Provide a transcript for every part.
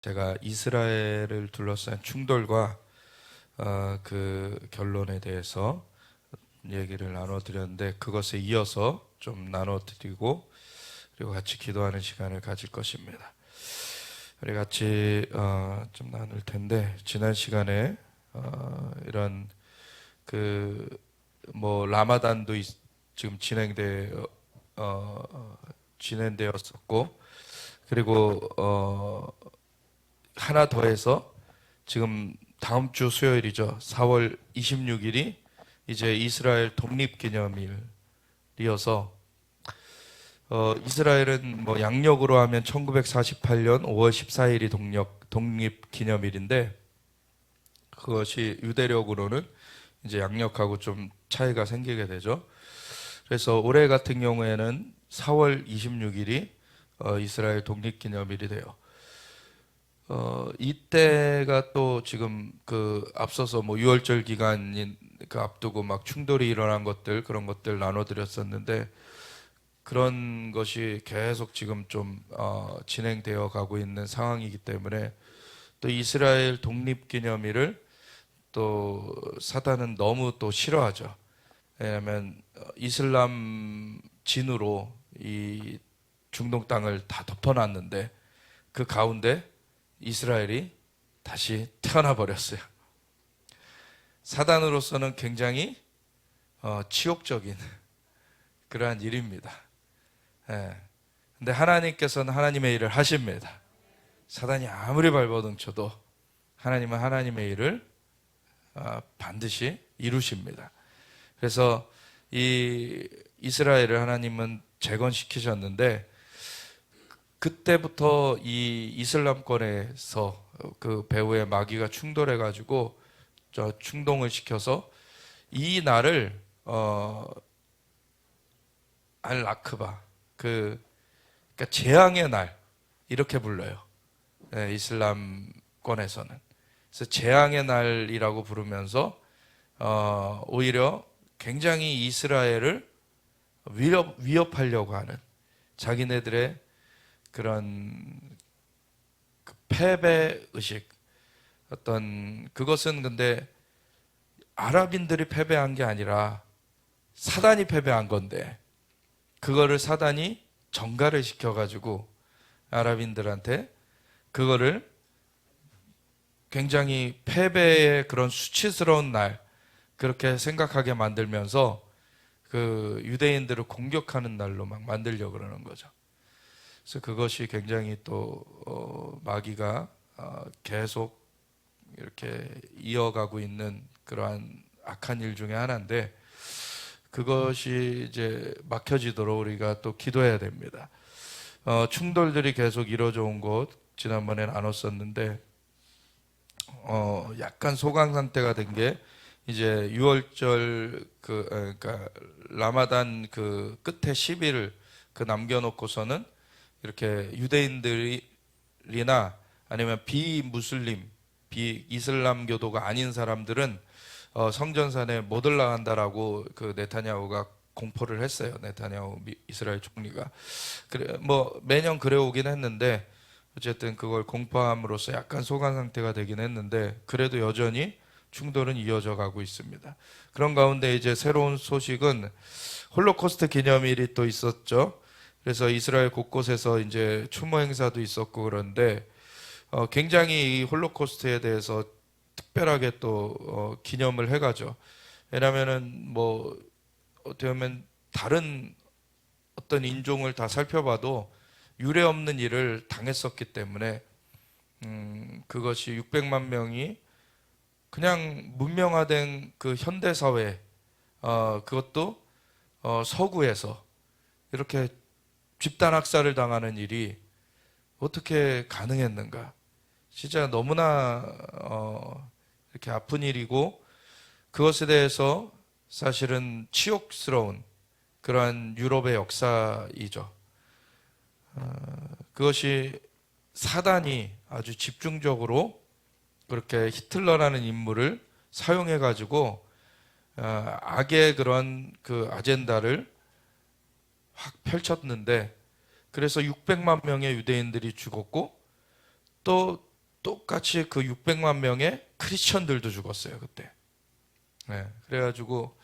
제가 이스라엘을 둘러싼 충돌과 그 결론에 대해서 얘기를 나눠드렸는데, 그것에 이어서 좀 나눠드리고 그리고 같이 기도하는 시간을 가질 것입니다. 우리 같이 좀 나눌 텐데, 지난 시간에 이런 그 라마단도 지금 진행되었었고, 그리고 하나 더해서 지금 다음 주 수요일이죠. 4월 26일이 이제 이스라엘 독립기념일이어서, 이스라엘은 양력으로 하면 1948년 5월 14일이 독립기념일인데, 그것이 유대력으로는 이제 양력하고 좀 차이가 생기게 되죠. 그래서 올해 같은 경우에는 4월 26일이 이스라엘 독립기념일이 돼요. 이때가 또 지금 앞서서 유월절 기간인 앞두고 막 충돌이 일어난 것들, 그런 것들 나눠드렸었는데, 그런 것이 계속 지금 좀 진행되어 가고 있는 상황이기 때문에, 또 이스라엘 독립기념일을 또 사단은 너무 또 싫어하죠. 왜냐하면 이슬람 진으로 이 중동 땅을 다 덮어놨는데, 그 가운데 이스라엘이 다시 태어나 버렸어요. 사단으로서는 굉장히 치욕적인 그러한 일입니다. 예. 근데 하나님께서는 하나님의 일을 하십니다. 사단이 아무리 발버둥쳐도 하나님은 하나님의 일을 반드시 이루십니다. 그래서 이 이스라엘을 하나님은 재건시키셨는데, 그때부터 이 이슬람권에서 그 배후의 마귀가 충돌해 가지고 충동을 시켜서 이 날을 알 아크바, 그러니까 재앙의 날 이렇게 불러요. 네, 이슬람권에서는. 그래서 재앙의 날이라고 부르면서 오히려 굉장히 이스라엘을 위협하려고 하는 자기네들의 그런 패배 의식, 그것은 근데 아랍인들이 패배한 게 아니라 사단이 패배한 건데, 그거를 사단이 전가를 시켜가지고 아랍인들한테 그거를 굉장히 패배의 그런 수치스러운 날, 그렇게 생각하게 만들면서 그 유대인들을 공격하는 날로 막 만들려고 그러는 거죠. 그래서 그것이 굉장히 또 마귀가 계속 이렇게 이어가고 있는 그러한 악한 일 중에 하나인데, 그것이 이제 막혀지도록 우리가 또 기도해야 됩니다. 충돌들이 계속 이루어져 온 것 지난번에 나눴었는데, 약간 소강 상태가 된 게 이제 6월절 그러니까 라마단 그 끝에 10일 남겨놓고서는 이렇게 유대인들이나 아니면 비무슬림, 비이슬람교도가 아닌 사람들은 성전산에 못 올라간다라고 그 네타냐후가 공포를 했어요. 네타냐후 이스라엘 총리가. 그래 매년 그래 오긴 했는데, 어쨌든 그걸 공포함으로써 약간 소강 상태가 되긴 했는데, 그래도 여전히 충돌은 이어져 가고 있습니다. 그런 가운데 이제 새로운 소식은 홀로코스트 기념일이 또 있었죠. 그래서 이스라엘 곳곳에서 이제 추모 행사도 있었고, 그런데 굉장히 이 홀로코스트에 대해서 특별하게 또 기념을 해가죠. 왜냐하면은 어떻게 보면 다른 어떤 인종을 다 살펴봐도 유례 없는 일을 당했었기 때문에, 그것이 600만 명이 그냥 문명화된 그 현대 사회, 그것도 서구에서 이렇게 집단 학살을 당하는 일이 어떻게 가능했는가? 진짜 너무나 이렇게 아픈 일이고, 그것에 대해서 사실은 치욕스러운 그러한 유럽의 역사이죠. 그것이 사단이 아주 집중적으로 그렇게 히틀러라는 인물을 사용해 가지고 악의 그런 그 아젠다를 확 펼쳤는데, 그래서 600만 명의 유대인들이 죽었고, 또 똑같이 그 600만 명의 크리스천들도 죽었어요 그때. 네, 그래가지고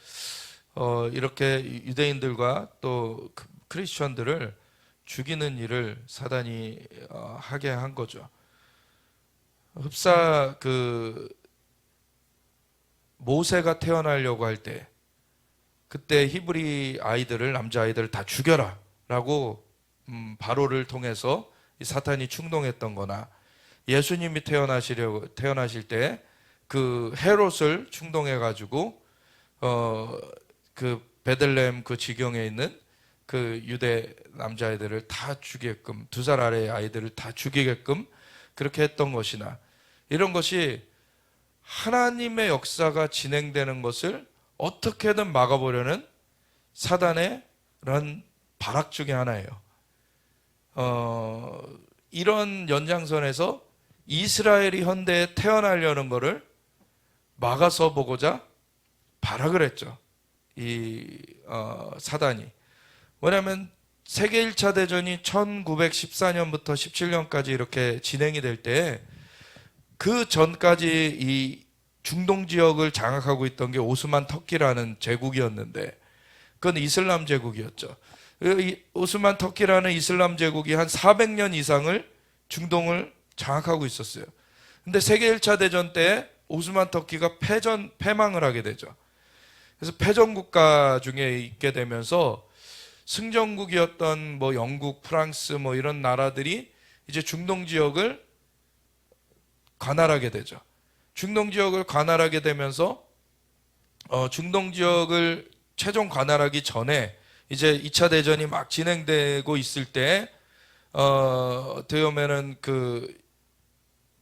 이렇게 유대인들과 또 크리스천들을 죽이는 일을 사단이 하게 한 거죠. 흡사 그 모세가 태어나려고 할 때 그때 히브리 아이들을, 남자 아이들을 다 죽여라 라고 바로를 통해서 이 사탄이 충동했던 거나, 예수님이 태어나실 때 그 헤롯을 충동해 가지고 그 베들레헴 그 지경에 있는 그 유대 남자아이들을 다 죽이게끔, 2살 아래의 아이들을 다 죽이게끔 그렇게 했던 것이나, 이런 것이 하나님의 역사가 진행되는 것을 어떻게든 막아보려는 사단의 그런 발악 중에 하나예요. 이런 연장선에서 이스라엘이 현대에 태어나려는 것을 막아서 보고자 발악을 했죠. 이 사단이. 뭐냐면 세계 1차 대전이 1914년부터 17년까지 이렇게 진행이 될 때, 그 전까지 이 중동 지역을 장악하고 있던 게 오스만 터키라는 제국이었는데, 그건 이슬람 제국이었죠. 이 오스만 터키라는 이슬람 제국이 한 400년 이상을 중동을 장악하고 있었어요. 근데 세계 1차 대전 때 오스만 터키가 패망을 하게 되죠. 그래서 패전국가 중에 있게 되면서 승전국이었던 뭐 영국, 프랑스 뭐 이런 나라들이 이제 중동 지역을 관할하게 되죠. 중동 지역을 관할하게 되면서 중동 지역을 최종 관할하기 전에 이제 2차 대전이 막 진행되고 있을 때 어떻게 보면은 그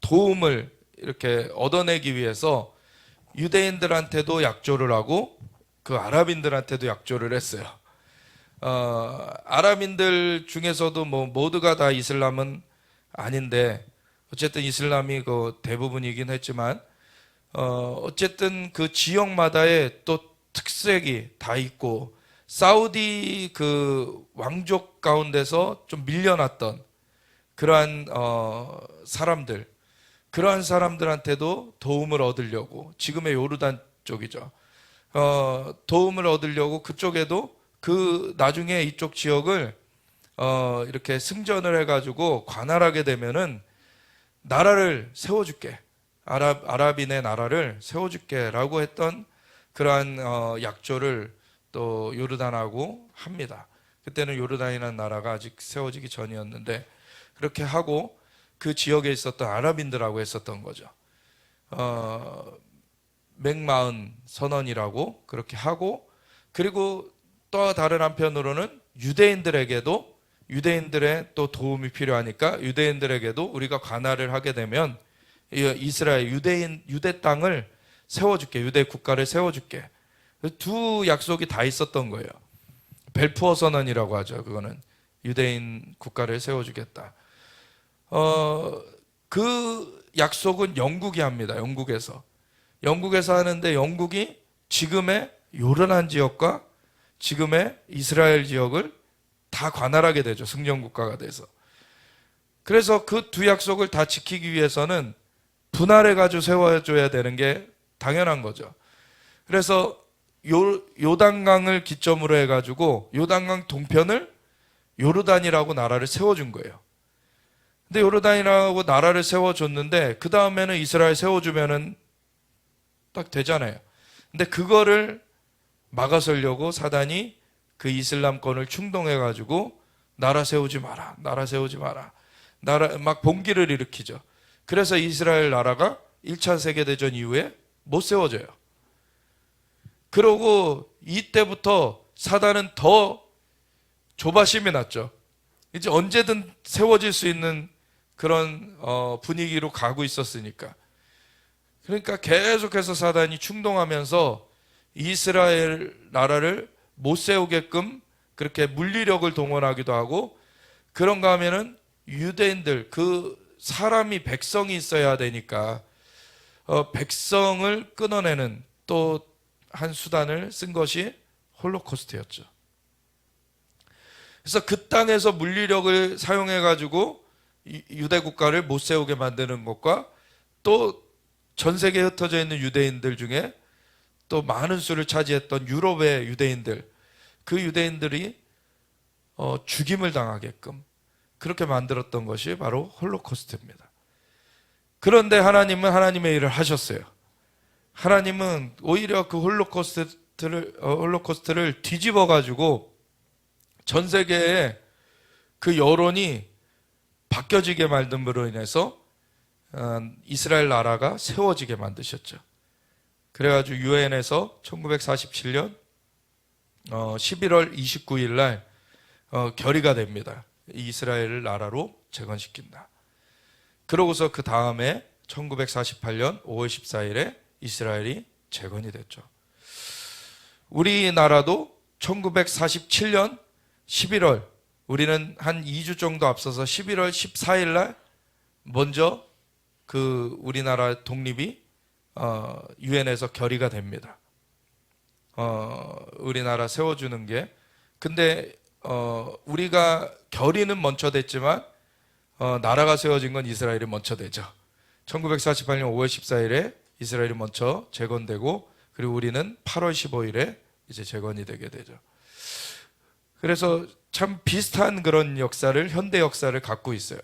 도움을 이렇게 얻어내기 위해서 유대인들한테도 약조를 하고 그 아랍인들한테도 약조를 했어요. 아랍인들 중에서도 뭐 모두가 다 이슬람은 아닌데, 어쨌든 이슬람이 그 대부분이긴 했지만 어쨌든 그 지역마다의 또 특색이 다 있고, 사우디 그 왕족 가운데서 좀 밀려났던 그러한 사람들, 그러한 사람들한테도 도움을 얻으려고, 지금의 요르단 쪽이죠. 도움을 얻으려고 그쪽에도 그 나중에 이쪽 지역을 이렇게 승전을 해가지고 관할하게 되면은 나라를 세워줄게, 아랍인의 나라를 세워줄게라고 했던 그러한 약조를 또 요르단하고 합니다. 그때는 요르단이라는 나라가 아직 세워지기 전이었는데, 그렇게 하고 그 지역에 있었던 아랍인들하고 했었던 거죠. 맥마은 선언이라고 그렇게 하고, 그리고 또 다른 한편으로는 유대인들에게도, 유대인들의 또 도움이 필요하니까 유대인들에게도 우리가 관할을 하게 되면 이스라엘 유대 땅을 세워줄게, 유대 국가를 세워줄게. 두 약속이 다 있었던 거예요. 벨푸어 선언이라고 하죠. 그거는 유대인 국가를 세워주겠다. 그 약속은 영국이 합니다. 영국에서 하는데, 영국이 지금의 요르단 지역과 지금의 이스라엘 지역을 다 관할하게 되죠. 승전국가가 돼서. 그래서 그 두 약속을 다 지키기 위해서는 분할해가지고 세워줘야 되는 게 당연한 거죠. 그래서 요단강을 기점으로 해가지고 요단강 동편을 요르단이라고 나라를 세워준 거예요. 근데 요르단이라고 나라를 세워줬는데, 그 다음에는 이스라엘 세워주면은 딱 되잖아요. 근데 그거를 막아서려고 사단이 그 이슬람권을 충동해가지고 나라 세우지 마라, 나라 세우지 마라, 나라 막 봉기를 일으키죠. 그래서 이스라엘 나라가 1차 세계대전 이후에 못 세워져요. 그러고 이때부터 사단은 더 조바심이 났죠. 이제 언제든 세워질 수 있는 그런 분위기로 가고 있었으니까. 그러니까 계속해서 사단이 충동하면서 이스라엘 나라를 못 세우게끔 그렇게 물리력을 동원하기도 하고, 그런가 하면은 유대인들, 그 사람이, 백성이 있어야 되니까 백성을 끊어내는 또 한 수단을 쓴 것이 홀로코스트였죠. 그래서 그 땅에서 물리력을 사용해 가지고 유대 국가를 못 세우게 만드는 것과 또 전 세계에 흩어져 있는 유대인들 중에 또 많은 수를 차지했던 유럽의 유대인들, 그 유대인들이 죽임을 당하게끔 그렇게 만들었던 것이 바로 홀로코스트입니다. 그런데 하나님은 하나님의 일을 하셨어요. 하나님은 오히려 그 홀로코스트를 뒤집어 가지고 전 세계에 그 여론이 바뀌어지게 만듦으로 인해서 이스라엘 나라가 세워지게 만드셨죠. 그래가지고 유엔에서 1947년 11월 29일 날 결의가 됩니다. 이스라엘을 나라로 재건시킨다. 그러고서 그 다음에 1948년 5월 14일에 이스라엘이 재건이 됐죠. 우리나라도 1947년 11월, 우리는 한 2주 정도 앞서서 11월 14일 날 먼저 그 우리나라 독립이 유엔에서 결의가 됩니다. 우리나라 세워주는 게. 근데 우리가 결의는 먼저 됐지만 나라가 세워진 건 이스라엘이 먼저 되죠. 1948년 5월 14일에 이스라엘이 먼저 재건되고, 그리고 우리는 8월 15일에 이제 재건이 되게 되죠. 그래서 참 비슷한 그런 역사를, 현대 역사를 갖고 있어요.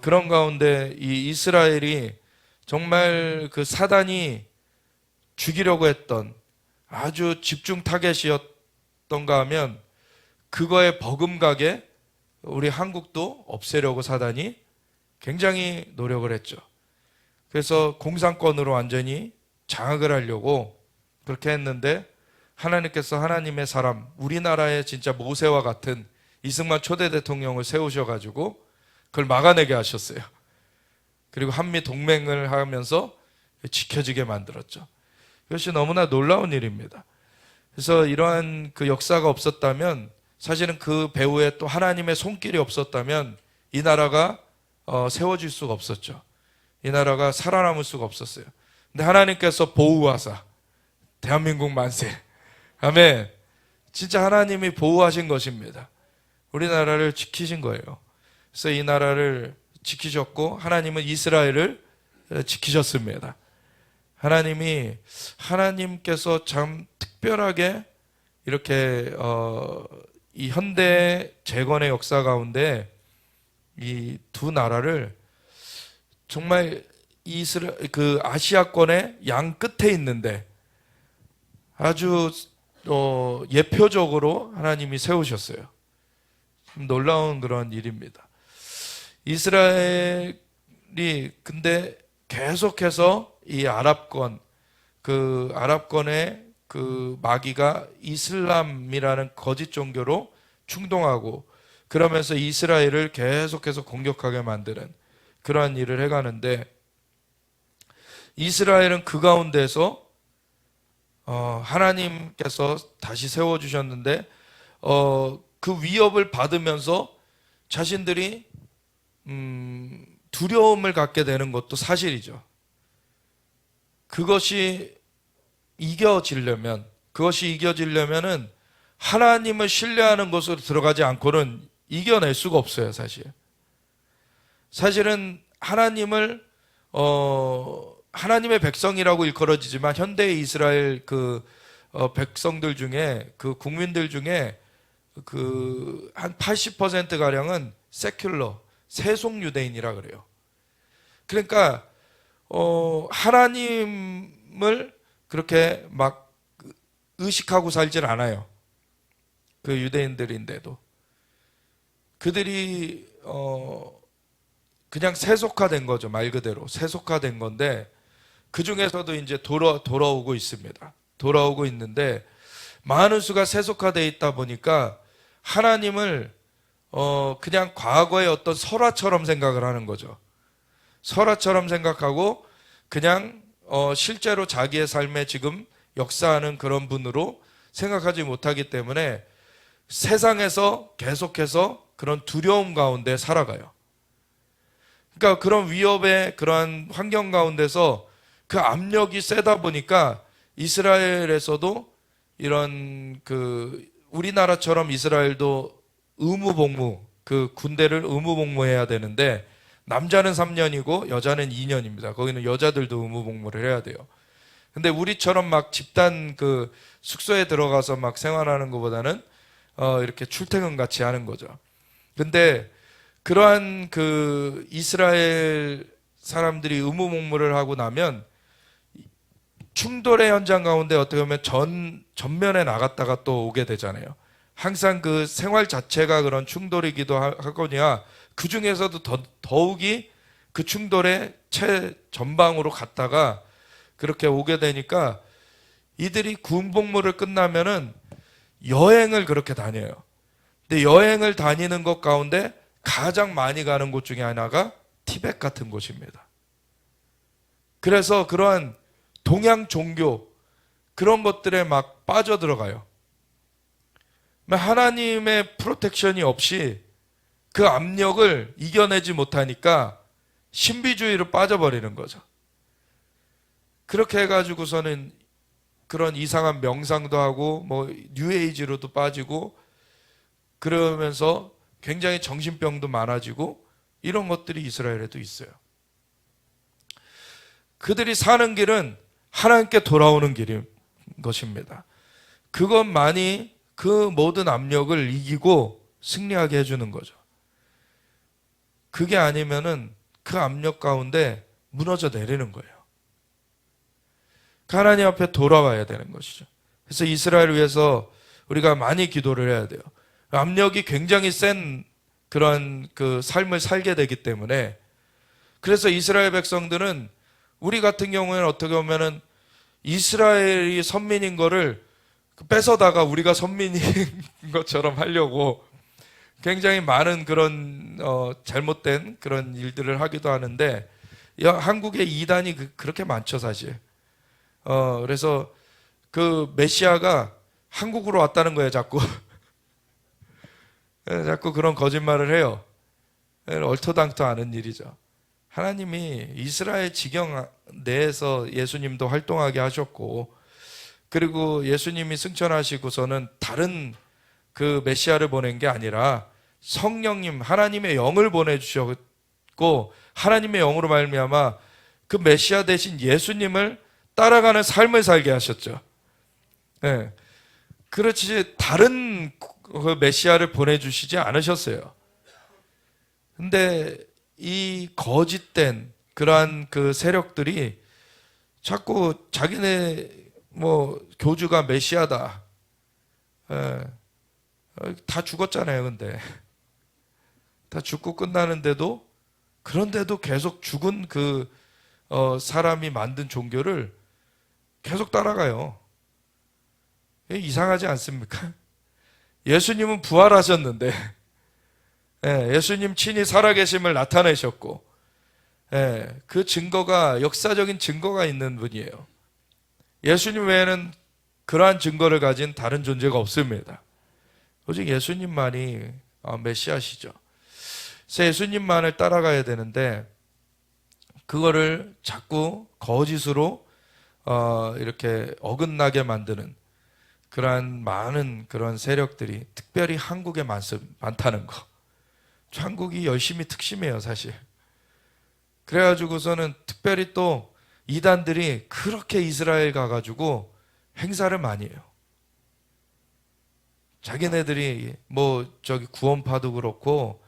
그런 가운데 이 이스라엘이 정말 그 사단이 죽이려고 했던 아주 집중 타겟이었던가 하면 그거에 버금가게 우리 한국도 없애려고 사단이 굉장히 노력을 했죠. 그래서 공산권으로 완전히 장악을 하려고 그렇게 했는데, 하나님께서 하나님의 사람, 우리나라의 진짜 모세와 같은 이승만 초대 대통령을 세우셔가지고 그걸 막아내게 하셨어요. 그리고 한미 동맹을 하면서 지켜지게 만들었죠. 이것이 너무나 놀라운 일입니다. 그래서 이러한 그 역사가 없었다면, 사실은 그 배후에 또 하나님의 손길이 없었다면 이 나라가 세워질 수가 없었죠. 이 나라가 살아남을 수가 없었어요. 근데 하나님께서 보호하사 대한민국 만세. 아멘. 진짜 하나님이 보호하신 것입니다. 우리나라를 지키신 거예요. 그래서 이 나라를 지키셨고, 하나님은 이스라엘을 지키셨습니다. 하나님께서 참 특별하게 이렇게 이 현대 재건의 역사 가운데 이 두 나라를 정말 그 아시아권의 양 끝에 있는데 아주 예표적으로 하나님이 세우셨어요. 놀라운 그런 일입니다. 이스라엘이 근데 계속해서 이 아랍권의 그 마귀가 이슬람이라는 거짓 종교로 충동하고, 그러면서 이스라엘을 계속해서 공격하게 만드는 그러한 일을 해가는데, 이스라엘은 그 가운데서 하나님께서 다시 세워주셨는데 그 위협을 받으면서 자신들이 두려움을 갖게 되는 것도 사실이죠. 그것이 이겨지려면은 하나님을 신뢰하는 것으로 들어가지 않고는 이겨낼 수가 없어요. 사실은 하나님의 백성이라고 일컬어지지만 현대의 이스라엘 백성들 중에, 그 국민들 중에 한 80% 가량은 세속 유대인이라 그래요. 그러니까 하나님을 그렇게 막 의식하고 살질 않아요. 그 유대인들인데도 그들이 그냥 세속화된 거죠. 말 그대로 세속화된 건데, 그 중에서도 이제 돌아오고 있습니다. 돌아오고 있는데, 많은 수가 세속화되어 있다 보니까 하나님을 그냥 과거의 어떤 설화처럼 생각을 하는 거죠. 설화처럼 생각하고 그냥 실제로 자기의 삶에 지금 역사하는 그런 분으로 생각하지 못하기 때문에 세상에서 계속해서 그런 두려움 가운데 살아가요. 그러니까 그런 위협의 그러한 환경 가운데서 그 압력이 세다 보니까 이스라엘에서도 이런 우리나라처럼 이스라엘도 의무복무, 그 군대를 의무복무해야 되는데 남자는 3년이고 여자는 2년입니다. 거기는 여자들도 의무복무를 해야 돼요. 근데 우리처럼 막 집단 그 숙소에 들어가서 막 생활하는 것보다는 이렇게 출퇴근 같이 하는 거죠. 근데 그러한 그 이스라엘 사람들이 의무복무를 하고 나면 충돌의 현장 가운데 어떻게 보면 전면에 나갔다가 또 오게 되잖아요. 항상 그 생활 자체가 그런 충돌이기도 하거니와 그 중에서도 더욱이 그 충돌의 최전방으로 갔다가 그렇게 오게 되니까 이들이 군복무를 끝나면은 여행을 그렇게 다녀요. 근데 여행을 다니는 것 가운데 가장 많이 가는 곳 중에 하나가 티벳 같은 곳입니다. 그래서 그러한 동양 종교 그런 것들에 막 빠져들어가요. 하나님의 프로텍션이 없이 그 압력을 이겨내지 못하니까 신비주의로 빠져버리는 거죠. 그렇게 해가지고서는 그런 이상한 명상도 하고 뭐 뉴에이지로도 빠지고 그러면서 굉장히 정신병도 많아지고 이런 것들이 이스라엘에도 있어요. 그들이 사는 길은 하나님께 돌아오는 길인 것입니다. 그것만이 그 모든 압력을 이기고 승리하게 해주는 거죠. 그게 아니면은 그 압력 가운데 무너져 내리는 거예요. 하나님 앞에 돌아와야 되는 것이죠. 그래서 이스라엘을 위해서 우리가 많이 기도를 해야 돼요. 압력이 굉장히 센 그런 그 삶을 살게 되기 때문에 그래서 이스라엘 백성들은 우리 같은 경우에는 어떻게 보면은 이스라엘이 선민인 거를 뺏어다가 우리가 선민인 것처럼 하려고 굉장히 많은 그런 잘못된 그런 일들을 하기도 하는데 한국의 이단이 그렇게 많죠 사실. 그래서 그 메시아가 한국으로 왔다는 거예요 자꾸. 자꾸 그런 거짓말을 해요. 얼토당토 않은 일이죠. 하나님이 이스라엘 지경 내에서 예수님도 활동하게 하셨고 그리고 예수님이 승천하시고서는 다른 그 메시아를 보낸 게 아니라 성령님 하나님의 영을 보내주셨고 하나님의 영으로 말미암아 그 메시아 대신 예수님을 따라가는 삶을 살게 하셨죠. 네. 그렇지 다른 그 메시아를 보내주시지 않으셨어요. 근데 이 거짓된 그러한 그 세력들이 자꾸 자기네 뭐 교주가 메시아다. 다 죽었잖아요. 근데 다 죽고 끝나는데도 그런데도 계속 죽은 그 사람이 만든 종교를 계속 따라가요. 이상하지 않습니까? 예수님은 부활하셨는데 예수님 친히 살아계심을 나타내셨고 그 증거가 역사적인 증거가 있는 분이에요. 예수님 외에는 그러한 증거를 가진 다른 존재가 없습니다. 오직 예수님만이 메시아시죠. 그래서 예수님만을 따라가야 되는데 그거를 자꾸 거짓으로 이렇게 어긋나게 만드는 그러한 많은 그런 세력들이 특별히 한국에 많다는 거. 한국이 열심히 특심해요 사실. 그래가지고서는 특별히 또 이단들이 그렇게 이스라엘 가가지고 행사를 많이 해요. 자기네들이 뭐 저기 구원파도 그렇고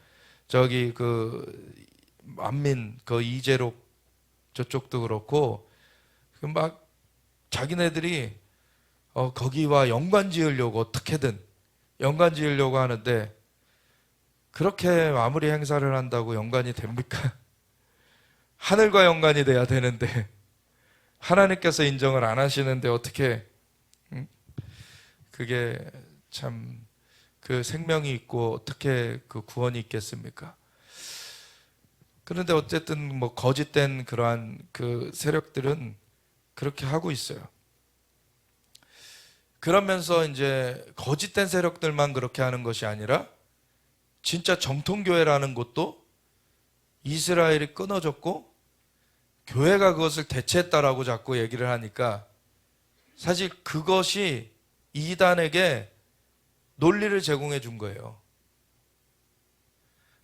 저기 그 만민 그 이재록 저쪽도 그렇고 막 자기네들이 거기와 연관 지으려고 어떻게든 연관 지으려고 하는데 그렇게 아무리 행사를 한다고 연관이 됩니까? 하늘과 연관이 돼야 되는데 하나님께서 인정을 안 하시는데 어떻게 그게 참 그 생명이 있고 어떻게 그 구원이 있겠습니까? 그런데 어쨌든 뭐 거짓된 그러한 그 세력들은 그렇게 하고 있어요. 그러면서 이제 거짓된 세력들만 그렇게 하는 것이 아니라 진짜 정통교회라는 것도 이스라엘이 끊어졌고 교회가 그것을 대체했다라고 자꾸 얘기를 하니까 사실 그것이 이단에게 논리를 제공해 준 거예요.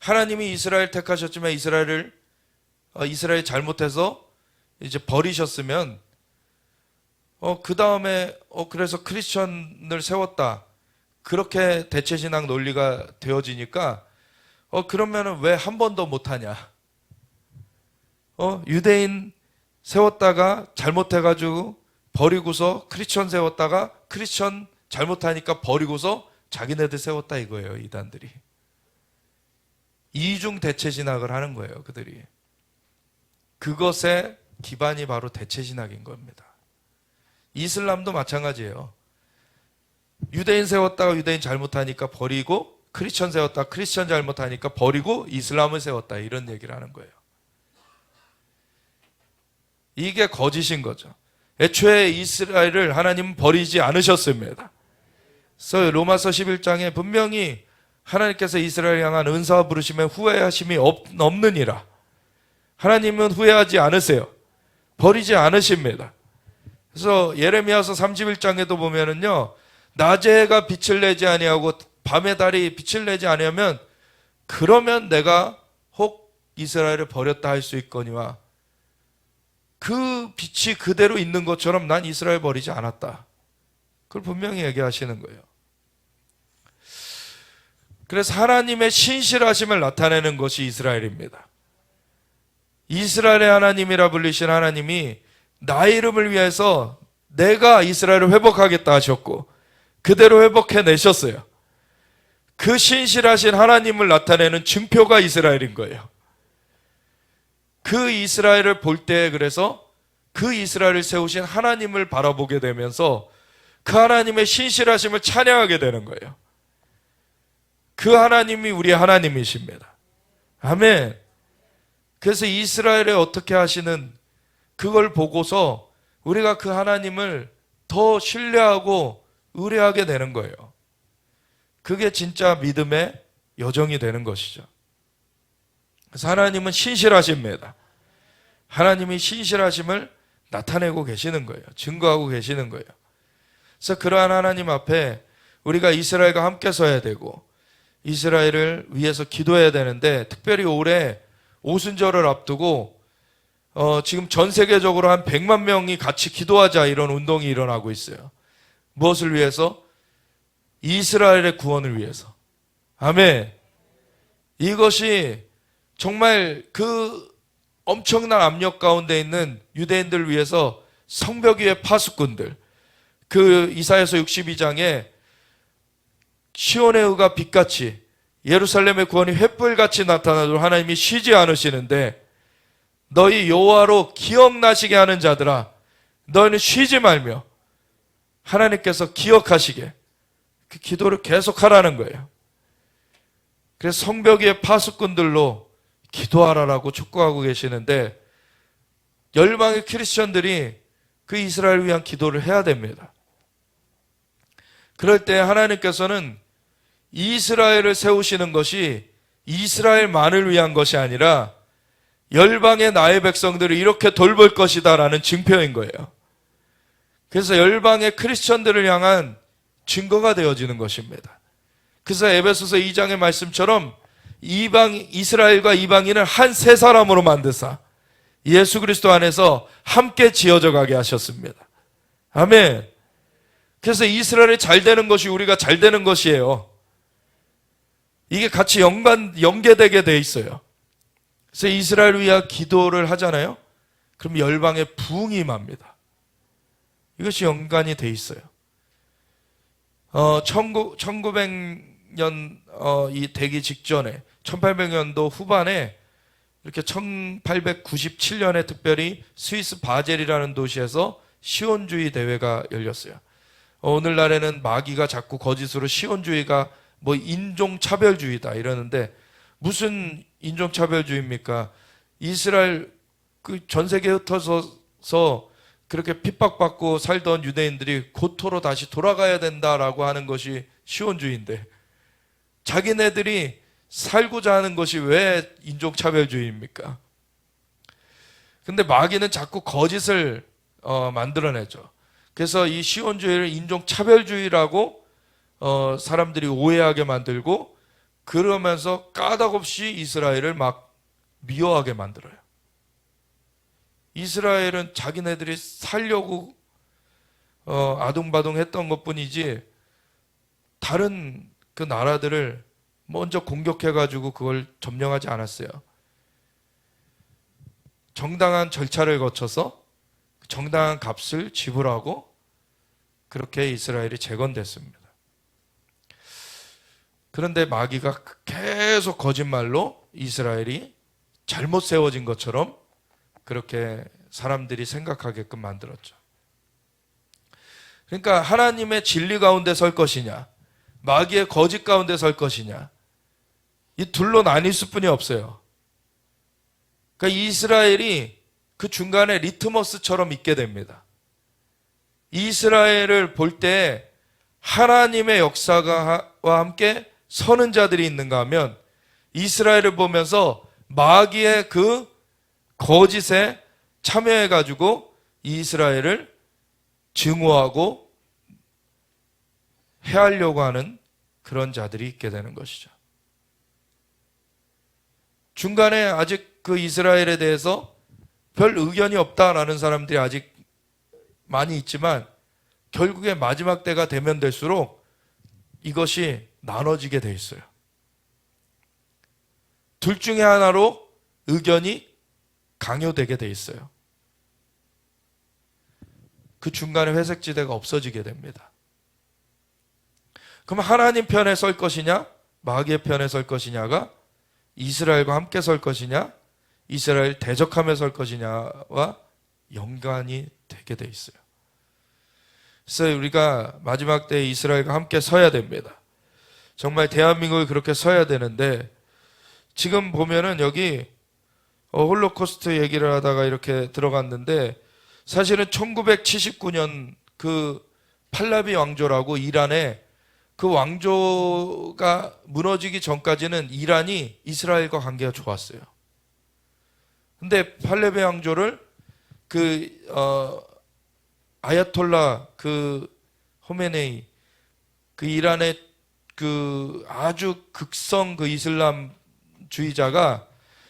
하나님이 이스라엘 택하셨지만 이스라엘이 잘못해서 이제 버리셨으면 그 다음에 그래서 크리스천을 세웠다, 그렇게 대체신앙 논리가 되어지니까 그러면은 왜 한 번 더 못하냐? 유대인 세웠다가 잘못해가지고 버리고서 크리스천 세웠다가 크리스천 잘못하니까 버리고서 자기네들 세웠다 이거예요. 이단들이 이중 대체신학을 하는 거예요. 그들이 그것의 기반이 바로 대체신학인 겁니다. 이슬람도 마찬가지예요. 유대인 세웠다가 유대인 잘못하니까 버리고, 크리스천 세웠다가 크리스천 잘못하니까 버리고 이슬람을 세웠다, 이런 얘기를 하는 거예요. 이게 거짓인 거죠. 애초에 이스라엘을 하나님은 버리지 않으셨습니다. 그래서 로마서 11장에 분명히 하나님께서 이스라엘 향한 은사와 부르심에 후회하심이 없느니라. 하나님은 후회하지 않으세요. 버리지 않으십니다. 그래서 예레미야서 31장에도 보면은요, 낮에 해가 빛을 내지 아니하고 밤의 달이 빛을 내지 아니하면 그러면 내가 혹 이스라엘을 버렸다 할 수 있거니와, 그 빛이 그대로 있는 것처럼 난 이스라엘 버리지 않았다. 그걸 분명히 얘기하시는 거예요. 그래서 하나님의 신실하심을 나타내는 것이 이스라엘입니다. 이스라엘의 하나님이라 불리신 하나님이 나의 이름을 위해서 내가 이스라엘을 회복하겠다 하셨고 그대로 회복해 내셨어요. 그 신실하신 하나님을 나타내는 증표가 이스라엘인 거예요. 그 이스라엘을 볼 때, 그래서 그 이스라엘을 세우신 하나님을 바라보게 되면서 그 하나님의 신실하심을 찬양하게 되는 거예요. 그 하나님이 우리의 하나님이십니다. 아멘. 그래서 이스라엘에 어떻게 하시는 그걸 보고서 우리가 그 하나님을 더 신뢰하고 의뢰하게 되는 거예요. 그게 진짜 믿음의 여정이 되는 것이죠. 그래서 하나님은 신실하십니다. 하나님이 신실하심을 나타내고 계시는 거예요. 증거하고 계시는 거예요. 그래서 그러한 하나님 앞에 우리가 이스라엘과 함께 서야 되고 이스라엘을 위해서 기도해야 되는데, 특별히 올해 오순절을 앞두고 지금 전 세계적으로 한 100만 명이 같이 기도하자, 이런 운동이 일어나고 있어요. 무엇을 위해서? 이스라엘의 구원을 위해서. 아멘. 이것이 정말 그 엄청난 압력 가운데 있는 유대인들을 위해서 성벽 위의 파수꾼들, 그 이사야서 62장에 시온의 의가 빛같이 예루살렘의 구원이 횃불같이 나타나도 하나님이 쉬지 않으시는데, 너희 여호와로 기억나시게 하는 자들아 너희는 쉬지 말며 하나님께서 기억하시게, 그 기도를 계속하라는 거예요. 그래서 성벽 위의 파수꾼들로 기도하라라고 촉구하고 계시는데, 열방의 크리스천들이 그 이스라엘을 위한 기도를 해야 됩니다. 그럴 때 하나님께서는 이스라엘을 세우시는 것이 이스라엘만을 위한 것이 아니라 열방의 나의 백성들을 이렇게 돌볼 것이다 라는 증표인 거예요. 그래서 열방의 크리스천들을 향한 증거가 되어지는 것입니다. 그래서 에베소서 2장의 말씀처럼 이스라엘과 이방인을 한 세 사람으로 만드사 예수 그리스도 안에서 함께 지어져 가게 하셨습니다. 아멘. 그래서 이스라엘이 잘 되는 것이 우리가 잘 되는 것이에요. 이게 같이 연계되게 돼 있어요. 그래서 이스라엘을 위한 기도를 하잖아요. 그럼 열방의 부흥이 임합니다. 이것이 연관이 돼 있어요. 1900년 이 되기 직전에 1800년도 후반에 이렇게 1897년에 특별히 스위스 바젤이라는 도시에서 시온주의 대회가 열렸어요. 오늘날에는 마귀가 자꾸 거짓으로 시온주의가 뭐 인종차별주의다 이러는데, 무슨 인종차별주의입니까? 이스라엘 그 전 세계에 흩어져서 그렇게 핍박받고 살던 유대인들이 고토로 다시 돌아가야 된다라고 하는 것이 시온주의인데, 자기네들이 살고자 하는 것이 왜 인종차별주의입니까? 근데 마귀는 자꾸 거짓을 만들어내죠. 그래서 이 시온주의를 인종차별주의라고 사람들이 오해하게 만들고, 그러면서 까닭없이 이스라엘을 막 미워하게 만들어요. 이스라엘은 자기네들이 살려고 아둥바둥 했던 것뿐이지 다른 그 나라들을 먼저 공격해가지고 그걸 점령하지 않았어요. 정당한 절차를 거쳐서 정당한 값을 지불하고 그렇게 이스라엘이 재건됐습니다. 그런데 마귀가 계속 거짓말로 이스라엘이 잘못 세워진 것처럼 그렇게 사람들이 생각하게끔 만들었죠. 그러니까 하나님의 진리 가운데 설 것이냐, 마귀의 거짓 가운데 설 것이냐, 이 둘로 나뉠 수뿐이 없어요. 그러니까 이스라엘이 그 중간에 리트머스처럼 있게 됩니다. 이스라엘을 볼 때 하나님의 역사와 함께 서는 자들이 있는가 하면 이스라엘을 보면서 마귀의 그 거짓에 참여해가지고 이스라엘을 증오하고 해하려고 하는 그런 자들이 있게 되는 것이죠. 중간에 아직 그 이스라엘에 대해서 별 의견이 없다라는 사람들이 아직 많이 있지만 결국에 마지막 때가 되면 될수록 이것이 나눠지게 돼 있어요. 둘 중에 하나로 의견이 강요되게 돼 있어요. 그 중간에 회색지대가 없어지게 됩니다. 그럼 하나님 편에 설 것이냐, 마귀의 편에 설 것이냐가 이스라엘과 함께 설 것이냐, 이스라엘 대적하며 설 것이냐와 연관이 되게 돼 있어요. 그래서 우리가 마지막 때에 이스라엘과 함께 서야 됩니다. 정말 대한민국이 그렇게 서야 되는데 지금 보면은 여기 홀로코스트 얘기를 하다가 이렇게 들어갔는데 사실은 1979년 그 팔라비 왕조라고 이란에 그 왕조가 무너지기 전까지는 이란이 이스라엘과 관계가 좋았어요. 근데 팔라비 왕조를 아야톨라 호메네이 이란의 아주 극성 이슬람주의자가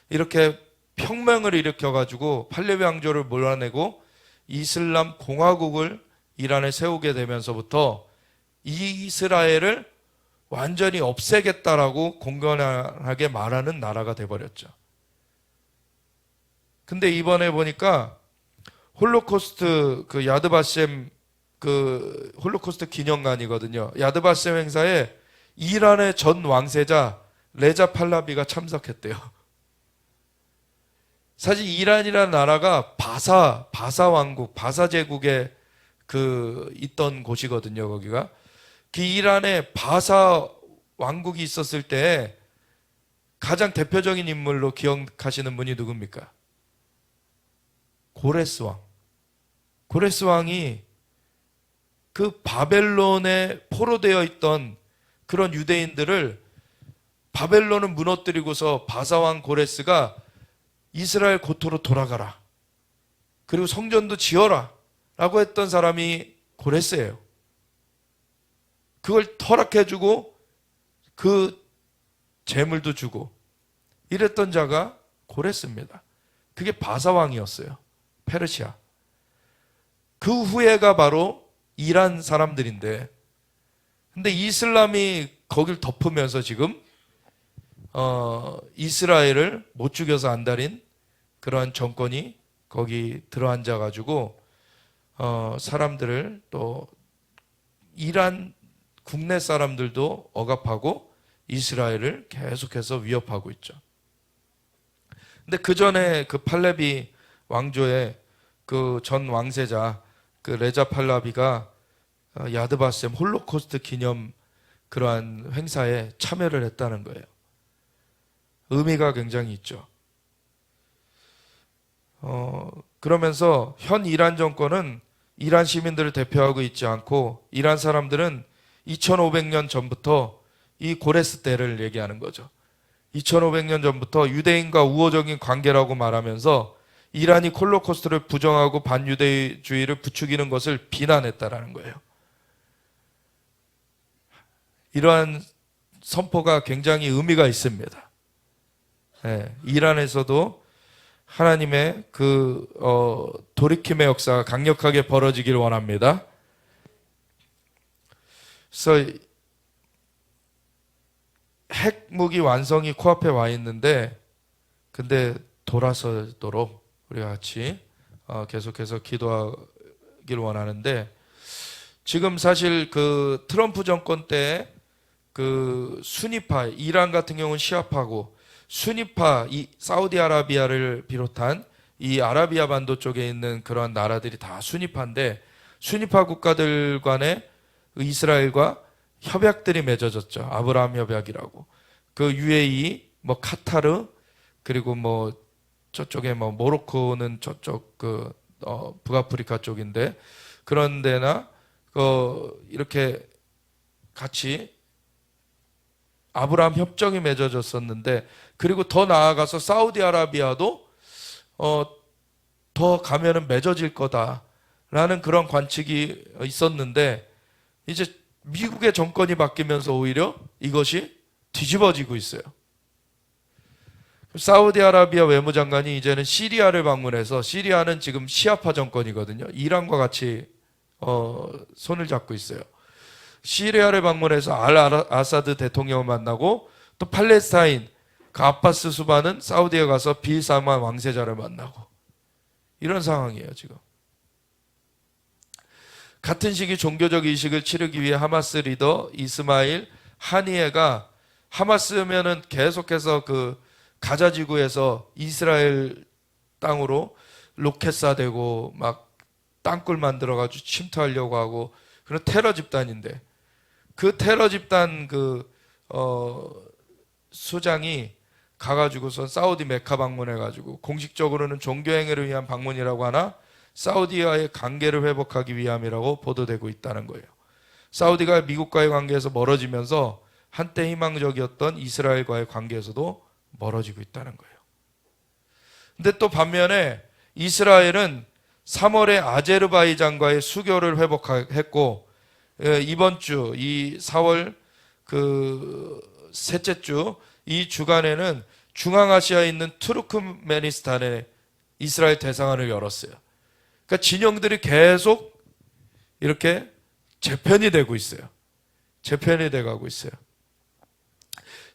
이렇게 혁명을 일으켜가지고 팔레비 왕조를 몰아내고 이슬람 공화국을 이란에 세우게 되면서부터 이스라엘을 완전히 없애겠다라고 공건하게 말하는 나라가 돼버렸죠. 근데 이번에 보니까 홀로코스트 야드바셈 홀로코스트 기념관이거든요. 야드바셈 행사에 이란의 전 왕세자 레자 팔라비가 참석했대요. 사실 이란이라는 나라가 바사 왕국, 바사 제국에 있던 곳이거든요. 거기가 그 이란에 바사 왕국이 있었을 때 가장 대표적인 인물로 기억하시는 분이 누굽니까? 고레스 왕. 고레스 왕이 그 바벨론에 포로되어 있던 그런 유대인들을 바벨론을 무너뜨리고서 바사왕 고레스가 이스라엘 고토로 돌아가라. 그리고 성전도 지어라. 라고 했던 사람이 고레스예요. 그걸 허락해주고 그 재물도 주고 이랬던 자가 고레스입니다. 그게 바사왕이었어요. 페르시아. 그 후에가 바로 이란 사람들인데 근데 이슬람이 거길 덮으면서 지금 이스라엘을 못 죽여서 안달인 그러한 정권이 거기 들어앉아 가지고 사람들을 또 이란 국내 사람들도 억압하고 이스라엘을 계속해서 위협하고 있죠. 근데 그 전에 그 팔레비 왕조의 그 전 왕세자 레자 팔라비가 야드바셈 홀로코스트 기념 그러한 행사에 참여를 했다는 거예요. 의미가 굉장히 있죠. 그러면서 현 이란 정권은 이란 시민들을 대표하고 있지 않고 이란 사람들은 2500년 전부터 이 고레스 때를 얘기하는 거죠. 2500년 전부터 유대인과 우호적인 관계라고 말하면서 이란이 홀로코스트를 부정하고 반유대주의를 부추기는 것을 비난했다라는 거예요. 이러한 선포가 굉장히 의미가 있습니다. 예, 이란에서도 하나님의 돌이킴의 역사가 강력하게 벌어지길 원합니다. 그래서 핵무기 완성이 코앞에 와 있는데, 근데 돌아서도록 우리가 같이 계속해서 기도하길 원하는데, 지금 사실 그 트럼프 정권 때 그 순위파, 이란 같은 경우는 시아파고, 순위파 이 사우디아라비아를 비롯한 이 아라비아 반도 쪽에 있는 그런 나라들이 다 순위파인데, 순위파 국가들 간에 이스라엘과 협약들이 맺어졌죠. 아브라함 협약이라고. 그 UAE, 뭐 카타르, 그리고 뭐 저쪽에 뭐 모로코는 저쪽 북아프리카 쪽인데, 그런 데나 이렇게 같이 아브라함 협정이 맺어졌었는데, 그리고 더 나아가서 사우디아라비아도 더 가면은 맺어질 거다라는 그런 관측이 있었는데, 이제 미국의 정권이 바뀌면서 오히려 이것이 뒤집어지고 있어요. 사우디아라비아 외무장관이 이제는 시리아를 방문해서, 시리아는 지금 시아파 정권이거든요. 이란과 같이 손을 잡고 있어요. 시리아를 방문해서 알 아사드 대통령을 만나고, 또 팔레스타인 그 아바스 수반은 사우디에 가서 빌 살만 왕세자를 만나고, 이런 상황이에요 지금. 같은 시기 종교적 이식을 치르기 위해 하마스 리더 이스마일 하니에가, 하마스면은 계속해서 그 가자 지구에서 이스라엘 땅으로 로켓 쏴대고 막 땅굴 만들어가지고 침투하려고 하고 그런 테러 집단인데, 그 테러 집단 수장이 가가지고서 사우디 메카 방문해가지고, 공식적으로는 종교행위를 위한 방문이라고 하나 사우디와의 관계를 회복하기 위함이라고 보도되고 있다는 거예요. 사우디가 미국과의 관계에서 멀어지면서 한때 희망적이었던 이스라엘과의 관계에서도 멀어지고 있다는 거예요. 근데 또 반면에 이스라엘은 3월에 아제르바이잔과의 수교를 회복했고, 이번 주 이 4월 셋째 주 이 주간에는 중앙아시아에 있는 투르크메니스탄에 이스라엘 대사관을 열었어요. 그러니까 진영들이 계속 이렇게 재편이 되고 있어요. 재편이 돼가고 있어요.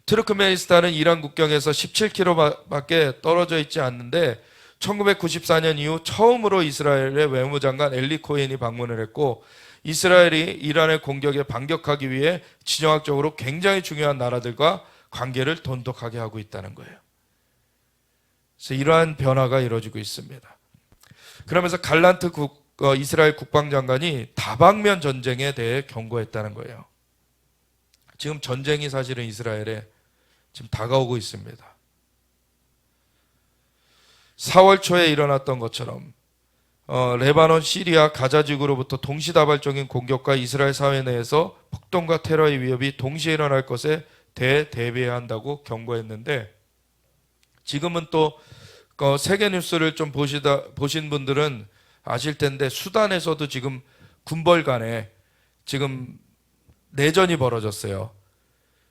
투르크메니스탄은 이란 국경에서 17km밖에 떨어져 있지 않는데, 1994년 이후 처음으로 이스라엘의 외무장관 엘리 코헨이 방문을 했고, 이스라엘이 이란의 공격에 반격하기 위해 지정학적으로 굉장히 중요한 나라들과 관계를 돈독하게 하고 있다는 거예요. 그래서 이러한 변화가 이루어지고 있습니다. 그러면서 갈란트 이스라엘 국방장관이 다방면 전쟁에 대해 경고했다는 거예요. 지금 전쟁이 사실은 이스라엘에 지금 다가오고 있습니다. 4월 초에 일어났던 것처럼 레바논, 시리아, 가자지구로부터 동시다발적인 공격과 이스라엘 사회 내에서 폭동과 테러의 위협이 동시에 일어날 것에 대비해야 한다고 경고했는데, 지금은 또 세계 뉴스를 좀 보신 분들은 아실 텐데, 수단에서도 지금 군벌 간에 지금 내전이 벌어졌어요.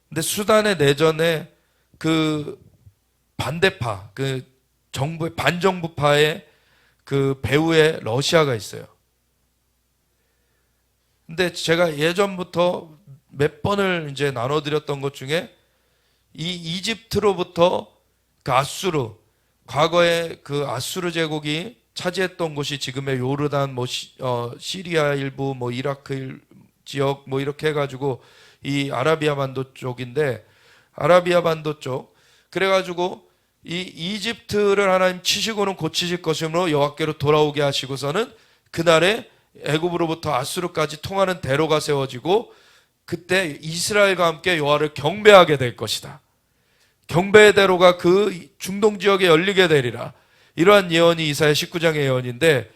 근데 수단의 내전에 그 반대파, 그 정부의 반정부파의 그 배후에 러시아가 있어요. 근데 제가 예전부터 몇 번을 이제 나눠드렸던 것 중에, 이 이집트로부터 그 아수르, 과거에 그 아수르 제국이 차지했던 곳이 지금의 요르단, 시리아 일부, 이라크 지역, 이렇게 해가지고 이 아라비아 반도 쪽인데, 아라비아 반도 쪽, 그래가지고 이 이집트를 하나님 치시고는 고치실 것이므로 여호와께로 돌아오게 하시고서는 그날에 애굽으로부터 아수르까지 통하는 대로가 세워지고, 그때 이스라엘과 함께 여호와를 경배하게 될 것이다. 경배의 대로가 그 중동 지역에 열리게 되리라. 이러한 예언이 이사야 19장의 예언인데,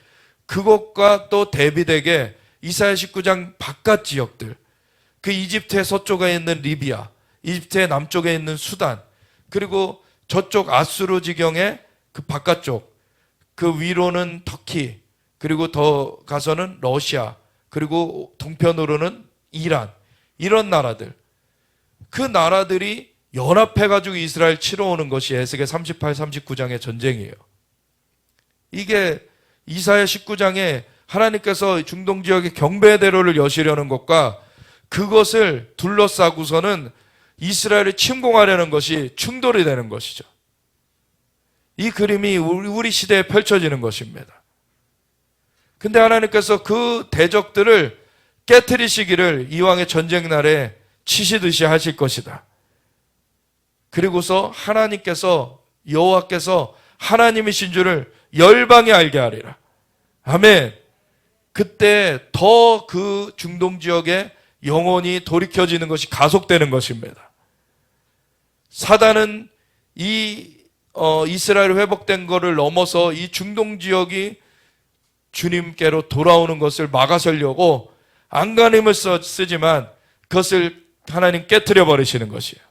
그것과 또 대비되게 이사야 19장 바깥 지역들, 그 이집트의 서쪽에 있는 리비아, 이집트의 남쪽에 있는 수단, 그리고 저쪽 아수르 지경의 그 바깥쪽, 그 위로는 터키, 그리고 더 가서는 러시아, 그리고 동편으로는 이란, 이런 나라들, 그 나라들이 연합해가지고 이스라엘 치러 오는 것이 에스겔 38, 39장의 전쟁이에요. 이게 이사야 19장에 하나님께서 중동 지역의 경배대로를 여시려는 것과 그것을 둘러싸고서는 이스라엘을 침공하려는 것이 충돌이 되는 것이죠. 이 그림이 우리 시대에 펼쳐지는 것입니다. 근데 하나님께서 그 대적들을 깨트리시기를 이왕의 전쟁 날에 치시듯이 하실 것이다. 그리고서 하나님께서 여호와께서 하나님이신 줄을 열방에 알게 하리라. 아멘. 그때 더 그 중동 지역에 영혼이 돌이켜지는 것이 가속되는 것입니다. 사단은 이스라엘 회복된 것을 넘어서 이 중동 지역이 주님께로 돌아오는 것을 막아서려고 안간힘을 쓰지만 그것을 하나님 깨트려 버리시는 것이에요.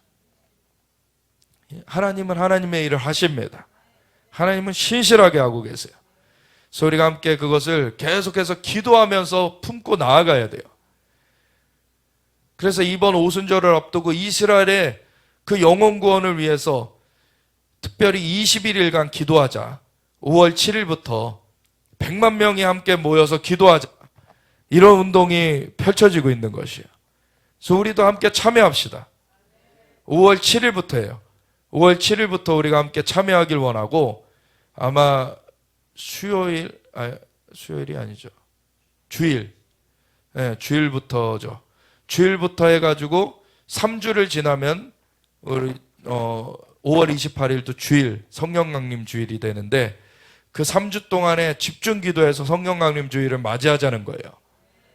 하나님은 하나님의 일을 하십니다. 하나님은 신실하게 하고 계세요. 그래서 우리가 함께 그것을 계속해서 기도하면서 품고 나아가야 돼요. 그래서 이번 오순절을 앞두고 이스라엘의 그 영혼 구원을 위해서 특별히 21일간 기도하자. 5월 7일부터 100만 명이 함께 모여서 기도하자. 이런 운동이 펼쳐지고 있는 것이에요. 그래서 우리도 함께 참여합시다. 5월 7일부터예요. 5월 7일부터 우리가 함께 참여하길 원하고 아마 수요일이 아니죠. 주일. 네, 주일부터죠. 주일부터 해가지고 3주를 지나면 우리 5월 28일도 주일, 성령 강림 주일이 되는데 그 3주 동안에 집중 기도해서 성령 강림 주일을 맞이하자는 거예요.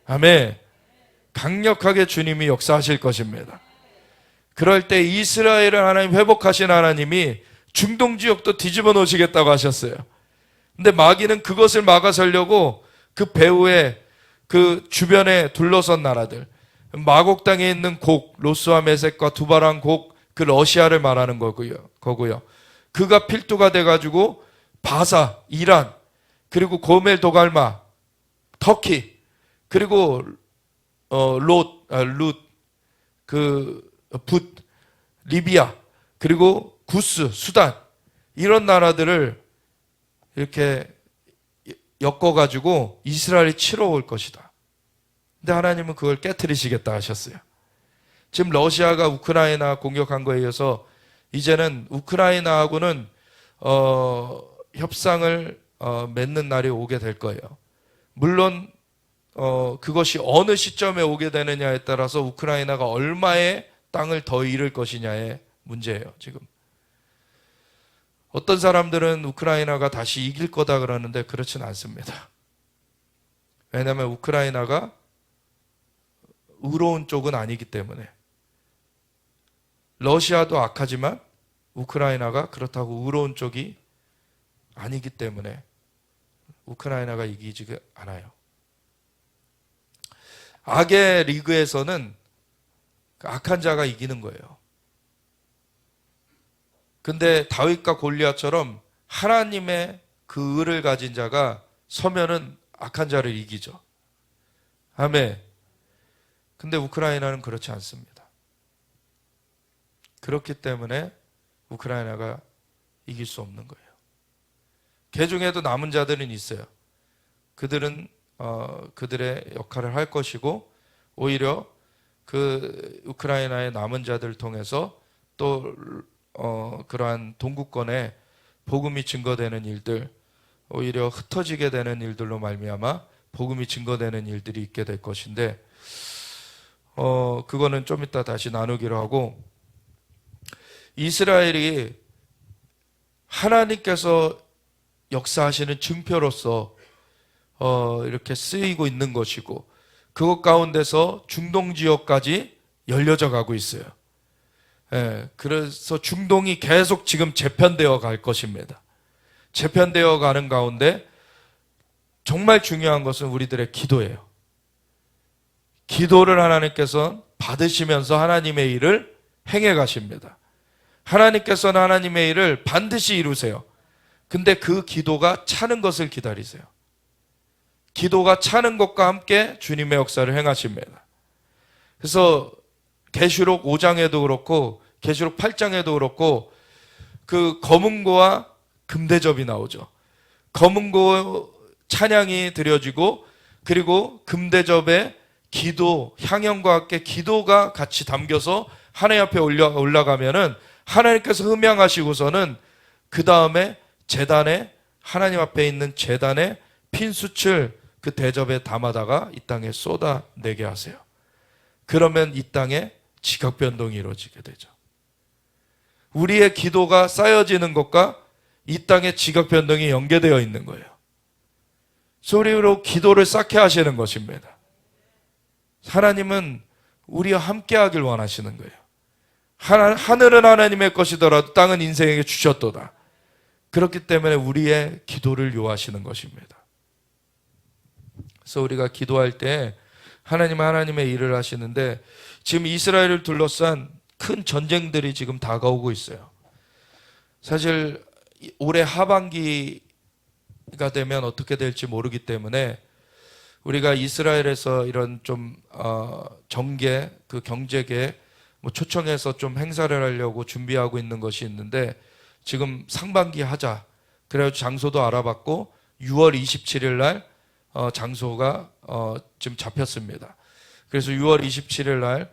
아멘. 강력하게 주님이 역사하실 것입니다. 그럴 때 이스라엘을 하나님 회복하신 하나님이 중동 지역도 뒤집어 놓으시겠다고 하셨어요. 근데 마귀는 그것을 막아서려고 그 배후에 그 주변에 둘러선 나라들, 마곡 땅에 있는 곡, 로스와 메섹과 두바란 곡, 그 러시아를 말하는 거고요. 그가 필두가 돼가지고 바사, 이란, 그리고 고멜 도갈마, 터키, 그리고 붓, 리비아, 그리고 구스, 수단, 이런 나라들을 이렇게 엮어가지고 이스라엘이 치러 올 것이다. 근데 하나님은 그걸 깨트리시겠다 하셨어요. 지금 러시아가 우크라이나 공격한 거에 이어서 이제는 우크라이나하고는 협상을 맺는 날이 오게 될 거예요. 물론 그것이 어느 시점에 오게 되느냐에 따라서 우크라이나가 얼마의 땅을 더 잃을 것이냐의 문제예요. 지금 어떤 사람들은 우크라이나가 다시 이길 거다 그러는데 그렇지는 않습니다. 왜냐하면 우크라이나가 의로운 쪽은 아니기 때문에. 러시아도 악하지만 우크라이나가 그렇다고 의로운 쪽이 아니기 때문에 우크라이나가 이기지 않아요. 악의 리그에서는 악한 자가 이기는 거예요. 근데 다윗과 골리앗처럼 하나님의 그 의를 가진 자가 서면은 악한 자를 이기죠. 아멘. 근데 우크라이나는 그렇지 않습니다. 그렇기 때문에 우크라이나가 이길 수 없는 거예요. 그 중에도 남은 자들은 있어요. 그들은 그들의 역할을 할 것이고 오히려 그 우크라이나의 남은 자들을 통해서 또 그러한 동구권에 복음이 증거되는 일들, 오히려 흩어지게 되는 일들로 말미암아 복음이 증거되는 일들이 있게 될 것인데 그거는 좀 이따 다시 나누기로 하고, 이스라엘이 하나님께서 역사하시는 증표로서 이렇게 쓰이고 있는 것이고 그것 가운데서 중동 지역까지 열려져 가고 있어요. 그래서 중동이 계속 지금 재편되어 갈 것입니다. 재편되어 가는 가운데 정말 중요한 것은 우리들의 기도예요. 기도를 하나님께서 받으시면서 하나님의 일을 행해 가십니다. 하나님께서는 하나님의 일을 반드시 이루세요. 근데 그 기도가 차는 것을 기다리세요. 기도가 차는 것과 함께 주님의 역사를 행하십니다. 그래서 계시록 5장에도 그렇고 계시록 8장에도 그렇고 그 검은고와 금대접이 나오죠. 검은고 찬양이 드려지고 그리고 금대접에 기도, 향연과 함께 기도가 같이 담겨서 하나님 앞에 올라가면은 하나님께서 흠양하시고서는 그 다음에 제단에 하나님 앞에 있는 제단에 핀숯을 그 대접에 담아다가 이 땅에 쏟아내게 하세요. 그러면 이 땅에 지각 변동이 이루어지게 되죠. 우리의 기도가 쌓여지는 것과 이 땅의 지각 변동이 연계되어 있는 거예요. 소리로 기도를 쌓게 하시는 것입니다. 하나님은 우리와 함께 하길 원하시는 거예요. 하늘은 하나님의 것이더라도 땅은 인생에게 주셨도다. 그렇기 때문에 우리의 기도를 요하시는 것입니다. 그래서 우리가 기도할 때 하나님은 하나님의 일을 하시는데 지금 이스라엘을 둘러싼 큰 전쟁들이 지금 다가오고 있어요. 사실 올해 하반기가 되면 어떻게 될지 모르기 때문에 우리가 이스라엘에서 이런 좀 정계, 그 경제계 초청해서 좀 행사를 하려고 준비하고 있는 것이 있는데 지금 상반기 하자. 그래서 장소도 알아봤고 6월 27일 날 장소가 지금 잡혔습니다. 그래서 6월 27일 날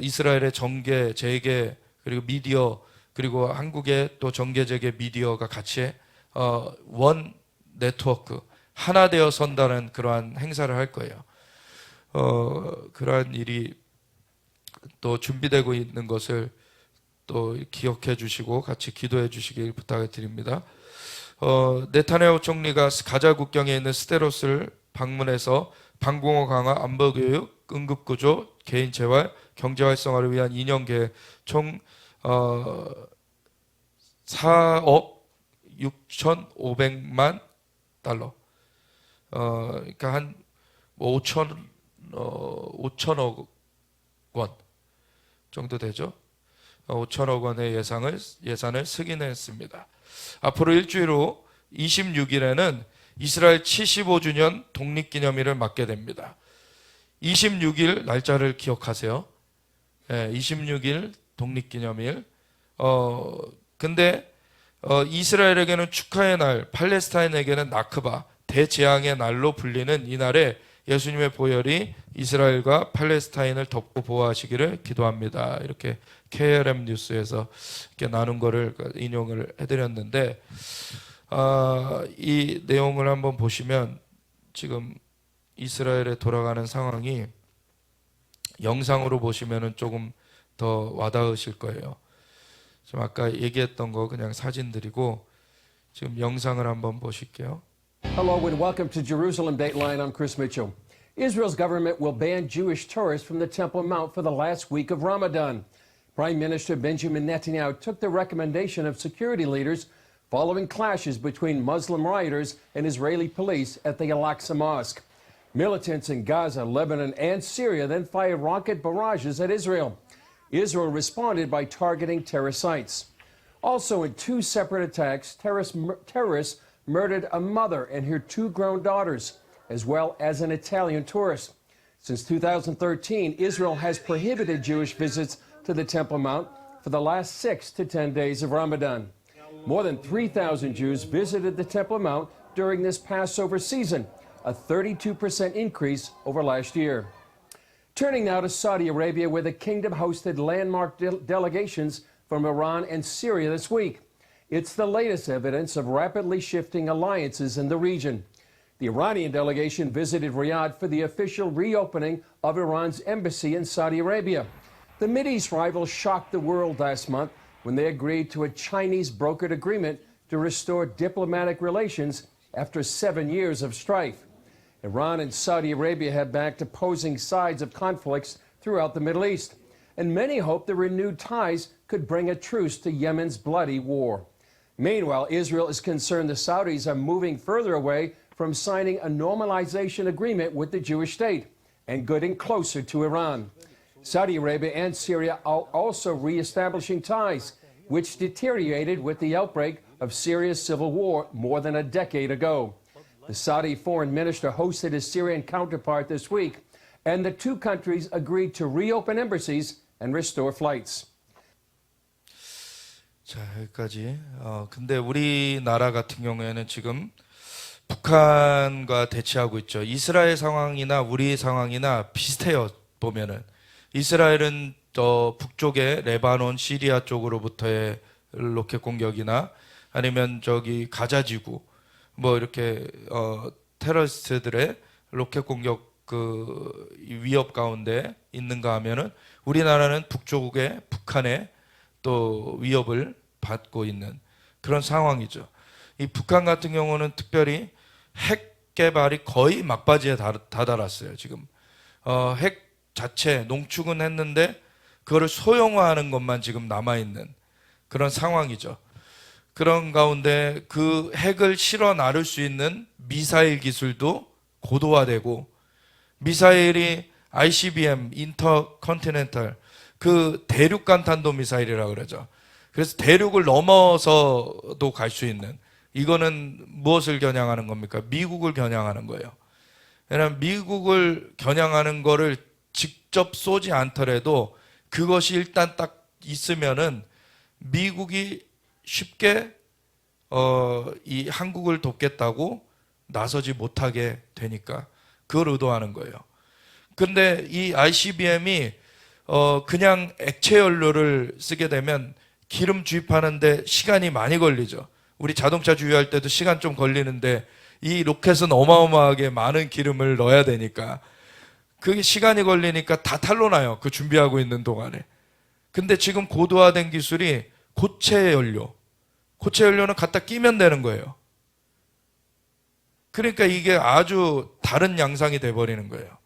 이스라엘의 정계, 재계 그리고 미디어 그리고 한국의 또 정계재계 미디어가 같이 원 네트워크 하나 되어 선다는 그러한 행사를 할 거예요. 그러한 일이 또 준비되고 있는 것을 또 기억해 주시고 같이 기도해 주시길 부탁을 드립니다. 네타냐후 총리가 가자 국경에 있는 스데롯을 방문해서 방공호 강화, 안보교육, 응급구조, 개인 재활, 경제활성화를 위한 2년 계획 총 4억 6,500만 달러. 그러니까 한 5천억 원 정도 되죠. 5천억 원의 예산을 승인했습니다. 앞으로 일주일 후 26일에는 이스라엘 75주년 독립기념일을 맞게 됩니다. 26일 날짜를 기억하세요. 26일 독립기념일. 근데 이스라엘에게는 축하의 날, 팔레스타인에게는 나크바, 대재앙의 날로 불리는 이날에 예수님의 보혈이 이스라엘과 팔레스타인을 덮고 보호하시기를 기도합니다. 이렇게 KLM 뉴스에서 이렇게 나눈 거를 인용을 해드렸는데 이 내용을 한번 보시면 지금 이스라엘에 돌아가는 상황이 영상으로 보시면은 조금 더 와닿으실 거예요. 좀 아까 얘기했던 거 그냥 사진들이고 지금 영상을 한번 보실게요. Hello and welcome to Jerusalem Dateline. I'm Chris Mitchell. Israel's government will ban Jewish tourists from the Temple Mount for the last week of Ramadan. Prime Minister Benjamin Netanyahu took the recommendation of security leaders following clashes between Muslim rioters and Israeli police at the Al-Aqsa Mosque. Militants in Gaza, Lebanon, and Syria then fired rocket barrages at Israel. Israel responded by targeting terrorist sites. Also, in two separate attacks, terrorists murdered a mother and her two grown daughters, as well as an Italian tourist. Since 2013, Israel has prohibited Jewish visits to the Temple Mount for the last 6 to 10 days of Ramadan. More than 3,000 Jews visited the Temple Mount during this Passover season, a 32% increase over last year. Turning now to Saudi Arabia, where the kingdom hosted landmark delegations from Iran and Syria this week. It's the latest evidence of rapidly shifting alliances in the region. The Iranian delegation visited Riyadh for the official reopening of Iran's embassy in Saudi Arabia. The Mideast rivals shocked the world last month when they agreed to a Chinese-brokered agreement to restore diplomatic relations after 7 years of strife. Iran and Saudi Arabia have backed opposing sides of conflicts throughout the Middle East, and many hope the renewed ties could bring a truce to Yemen's bloody war. Meanwhile, Israel is concerned the Saudis are moving further away from signing a normalization agreement with the Jewish state and getting closer to Iran. Saudi Arabia and Syria are also reestablishing ties, which deteriorated with the outbreak of Syria's civil war more than a decade ago. The Saudi foreign minister hosted his Syrian counterpart this week, and the two countries agreed to reopen embassies and restore flights. 자, 여기까지. 근데 우리나라 같은 경우에는 지금 북한과 대치하고 있죠. 이스라엘 상황이나 우리 상황이나 비슷해요. 보면은 이스라엘은 북쪽에 레바논, 시리아 쪽으로부터의 로켓 공격이나 아니면 저기 가자지구 뭐 이렇게 테러리스트들의 로켓 공격 그 위협 가운데 있는가 하면은 우리나라는 북쪽에 북한의 또 위협을 받고 있는 그런 상황이죠. 이 북한 같은 경우는 특별히 핵 개발이 거의 막바지에 다다랐어요. 지금 핵 자체 농축은 했는데 그거를 소형화하는 것만 지금 남아 있는 그런 상황이죠. 그런 가운데 그 핵을 실어 나를 수 있는 미사일 기술도 고도화되고 미사일이 ICBM 인터컨티넨탈 그 대륙간 탄도 미사일이라고 그러죠. 그래서 대륙을 넘어서도 갈 수 있는 이거는 무엇을 겨냥하는 겁니까? 미국을 겨냥하는 거예요. 왜냐하면 미국을 겨냥하는 거를 직접 쏘지 않더라도 그것이 일단 딱 있으면은 미국이 쉽게 이 한국을 돕겠다고 나서지 못하게 되니까 그걸 의도하는 거예요. 근데 이 ICBM이 그냥 액체 연료를 쓰게 되면 기름 주입하는데 시간이 많이 걸리죠. 우리 자동차 주유할 때도 시간 좀 걸리는데 이 로켓은 어마어마하게 많은 기름을 넣어야 되니까 그게 시간이 걸리니까 다 탄로나요. 그 준비하고 있는 동안에. 근데 지금 고도화된 기술이 고체 연료. 고체 연료는 갖다 끼면 되는 거예요. 그러니까 이게 아주 다른 양상이 돼버리는 거예요.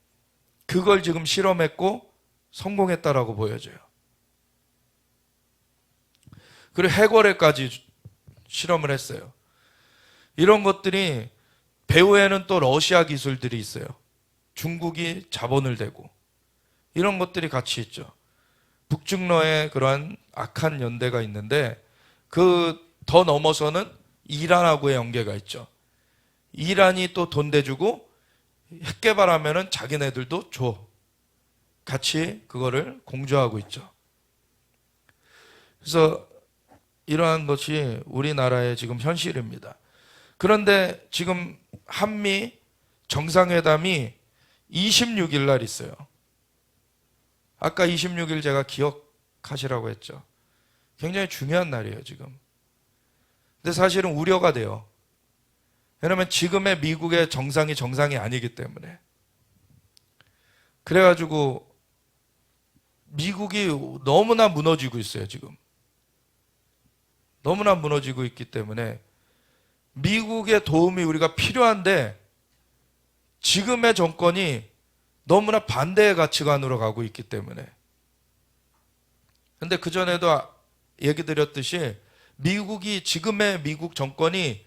그걸 지금 실험했고 성공했다라고 보여져요. 그리고 해골에까지 실험을 했어요. 이런 것들이 배후에는 또 러시아 기술들이 있어요. 중국이 자본을 대고 이런 것들이 같이 있죠. 북중러의 그러한 악한 연대가 있는데 그 더 넘어서는 이란하고의 연계가 있죠. 이란이 또 돈 대주고 핵 개발하면은 자기네들도 줘. 같이 그거를 공조하고 있죠. 그래서 이러한 것이 우리나라의 지금 현실입니다. 그런데 지금 한미 정상회담이 26일 날 있어요. 아까 26일 제가 기억하시라고 했죠. 굉장히 중요한 날이에요, 지금. 근데 사실은 우려가 돼요. 왜냐하면 지금의 미국의 정상이 아니기 때문에. 그래가지고 미국이 너무나 무너지고 있어요, 지금. 너무나 무너지고 있기 때문에 미국의 도움이 우리가 필요한데 지금의 정권이 너무나 반대의 가치관으로 가고 있기 때문에. 근데 그전에도 얘기 드렸듯이 미국이 지금의 미국 정권이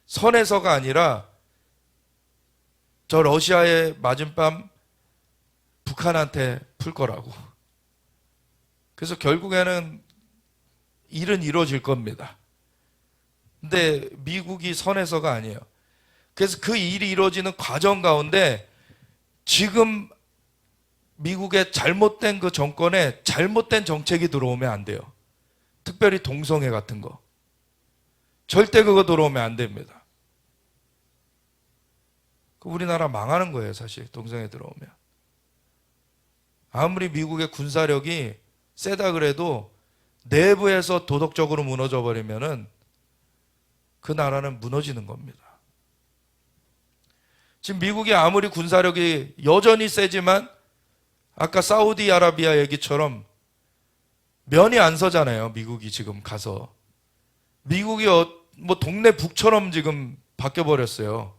선에서가 아니라 저 러시아의 맞은밤 북한한테 풀 거라고. 그래서 결국에는 일은 이루어질 겁니다. 근데 미국이 선에서가 아니에요. 그래서 그 일이 이루어지는 과정 가운데 지금 미국의 잘못된 그 정권에 잘못된 정책이 들어오면 안 돼요. 특별히 동성애 같은 거. 절대 그거 들어오면 안 됩니다. 우리나라 망하는 거예요, 사실. 동성애 들어오면. 아무리 미국의 군사력이 세다 그래도 내부에서 도덕적으로 무너져 버리면은 그 나라는 무너지는 겁니다. 지금 미국이 아무리 군사력이 여전히 세지만 아까 사우디아라비아 얘기처럼 면이 안 서잖아요. 미국이 지금 가서. 미국이 뭐 동네 북처럼 지금 바뀌어버렸어요.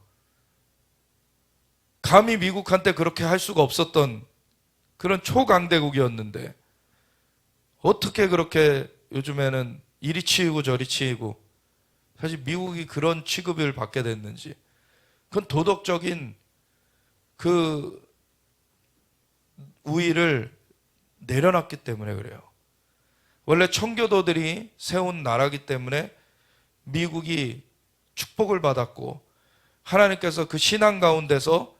감히 미국한테 그렇게 할 수가 없었던 그런 초강대국이었는데 어떻게 그렇게 요즘에는 이리 치이고 저리 치이고 사실 미국이 그런 취급을 받게 됐는지 그건 도덕적인 그 우위를 내려놨기 때문에 그래요. 원래 청교도들이 세운 나라기 때문에 미국이 축복을 받았고 하나님께서 그 신앙 가운데서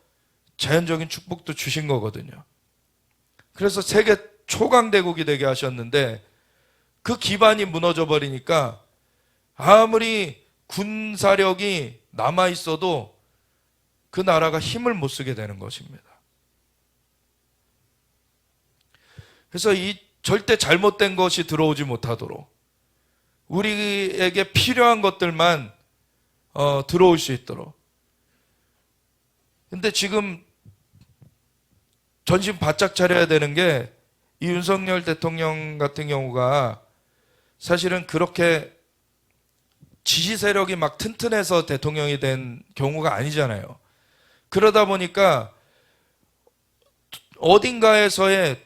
자연적인 축복도 주신 거거든요. 그래서 세계 초강대국이 되게 하셨는데 그 기반이 무너져 버리니까 아무리 군사력이 남아 있어도 그 나라가 힘을 못 쓰게 되는 것입니다. 그래서 이 절대 잘못된 것이 들어오지 못하도록 우리에게 필요한 것들만 들어올 수 있도록. 근데 지금 전신 바짝 차려야 되는 게 이 윤석열 대통령 같은 경우가 사실은 그렇게 지지 세력이 막 튼튼해서 대통령이 된 경우가 아니잖아요. 그러다 보니까 어딘가에서의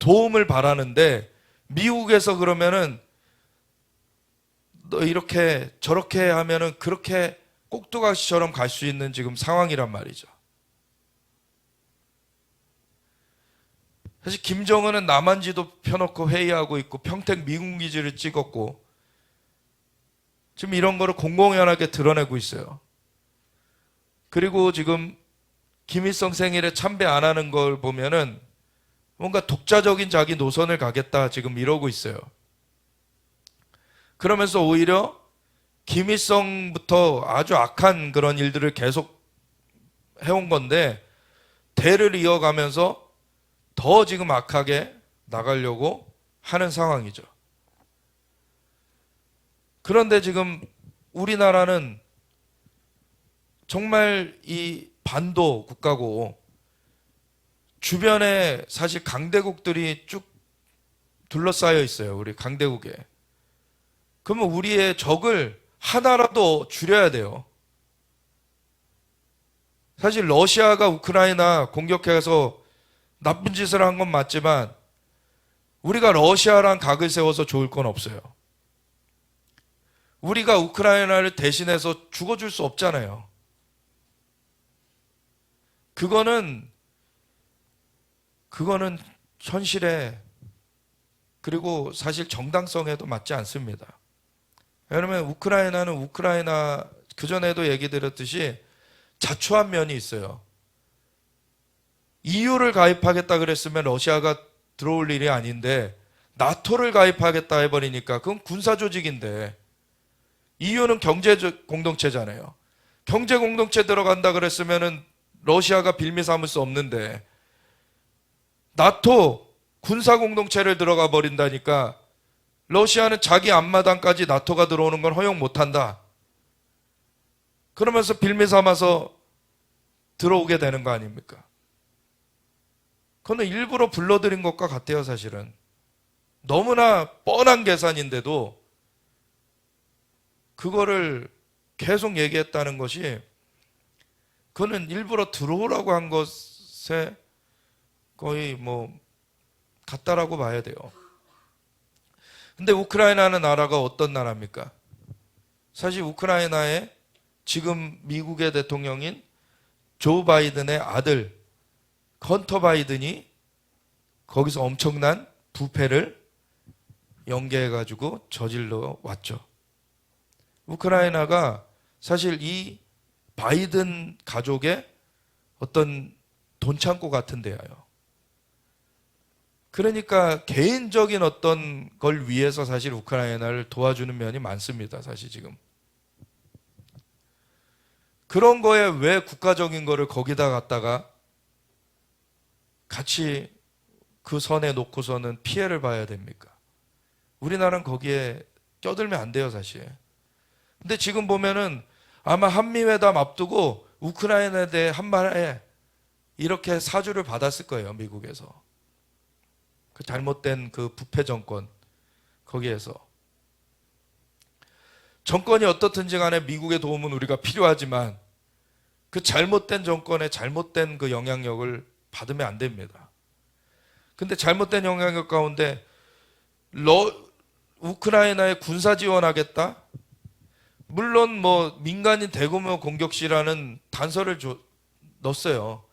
도움을 바라는데 미국에서 그러면은 너 이렇게 저렇게 하면은 그렇게 꼭두각시처럼 갈 수 있는 지금 상황이란 말이죠. 사실 김정은은 남한지도 펴놓고 회의하고 있고 평택 미군 기지를 찍었고 지금 이런 거를 공공연하게 드러내고 있어요. 그리고 지금 김일성 생일에 참배 안 하는 걸 보면은 뭔가 독자적인 자기 노선을 가겠다 지금 이러고 있어요. 그러면서 오히려 김일성부터 아주 악한 그런 일들을 계속 해온 건데 대를 이어가면서 더 지금 악하게 나가려고 하는 상황이죠. 그런데 지금 우리나라는 정말 이 반도 국가고 주변에 사실 강대국들이 쭉 둘러싸여 있어요. 우리 강대국에. 그러면 우리의 적을 하나라도 줄여야 돼요. 사실 러시아가 우크라이나 공격해서 나쁜 짓을 한 건 맞지만 우리가 러시아랑 각을 세워서 좋을 건 없어요. 우리가 우크라이나를 대신해서 죽어줄 수 없잖아요. 그거는 현실에 그리고 사실 정당성에도 맞지 않습니다. 왜냐하면 우크라이나는 우크라이나 그전에도 얘기 드렸듯이 자초한 면이 있어요. EU를 가입하겠다 그랬으면 러시아가 들어올 일이 아닌데 나토를 가입하겠다 해버리니까 그건 군사조직인데 EU는 경제 공동체잖아요. 경제 공동체 들어간다 그랬으면은 러시아가 빌미 삼을 수 없는데 나토 군사 공동체를 들어가 버린다니까 러시아는 자기 앞마당까지 나토가 들어오는 건 허용 못한다. 그러면서 빌미 삼아서 들어오게 되는 거 아닙니까? 그거는 일부러 불러들인 것과 같아요, 사실은. 너무나 뻔한 계산인데도 그거를 계속 얘기했다는 것이 그거는 일부러 들어오라고 한 것에 거의 같다라고 봐야 돼요. 근데 우크라이나는 나라가 어떤 나라입니까? 사실 우크라이나에 지금 미국의 대통령인 조 바이든의 아들 헌터 바이든이 거기서 엄청난 부패를 연계해가지고 저질러 왔죠. 우크라이나가 사실 이 바이든 가족의 어떤 돈창고 같은 데예요. 그러니까 개인적인 어떤 걸 위해서 사실 우크라이나를 도와주는 면이 많습니다. 사실 지금. 그런 거에 왜 국가적인 거를 거기다 갖다가 같이 그 선에 놓고서는 피해를 봐야 됩니까? 우리나라는 거기에 껴들면 안 돼요, 사실. 근데 지금 보면은 아마 한미회담 앞두고 우크라이나에 대해 한말에 이렇게 사주를 받았을 거예요, 미국에서. 그 잘못된 그 부패 정권, 거기에서. 정권이 어떻든지 간에 미국의 도움은 우리가 필요하지만 그 잘못된 정권의 잘못된 그 영향력을 받으면 안 됩니다. 근데 잘못된 영향력 가운데 우크라이나에 군사 지원하겠다? 물론 민간인 대규모 공격시라는 단서를 넣었어요.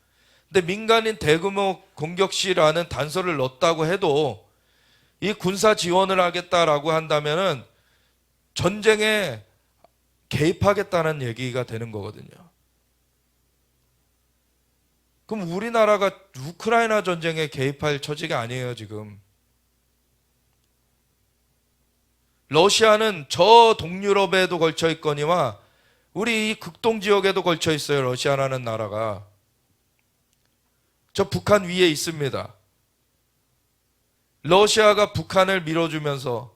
근데 민간인 대규모 공격시라는 단서를 넣었다고 해도 이 군사 지원을 하겠다라고 한다면은 전쟁에 개입하겠다는 얘기가 되는 거거든요. 그럼 우리나라가 우크라이나 전쟁에 개입할 처지가 아니에요, 지금. 러시아는 저 동유럽에도 걸쳐 있거니와 우리 이 극동 지역에도 걸쳐 있어요, 러시아라는 나라가. 저 북한 위에 있습니다. 러시아가 북한을 밀어주면서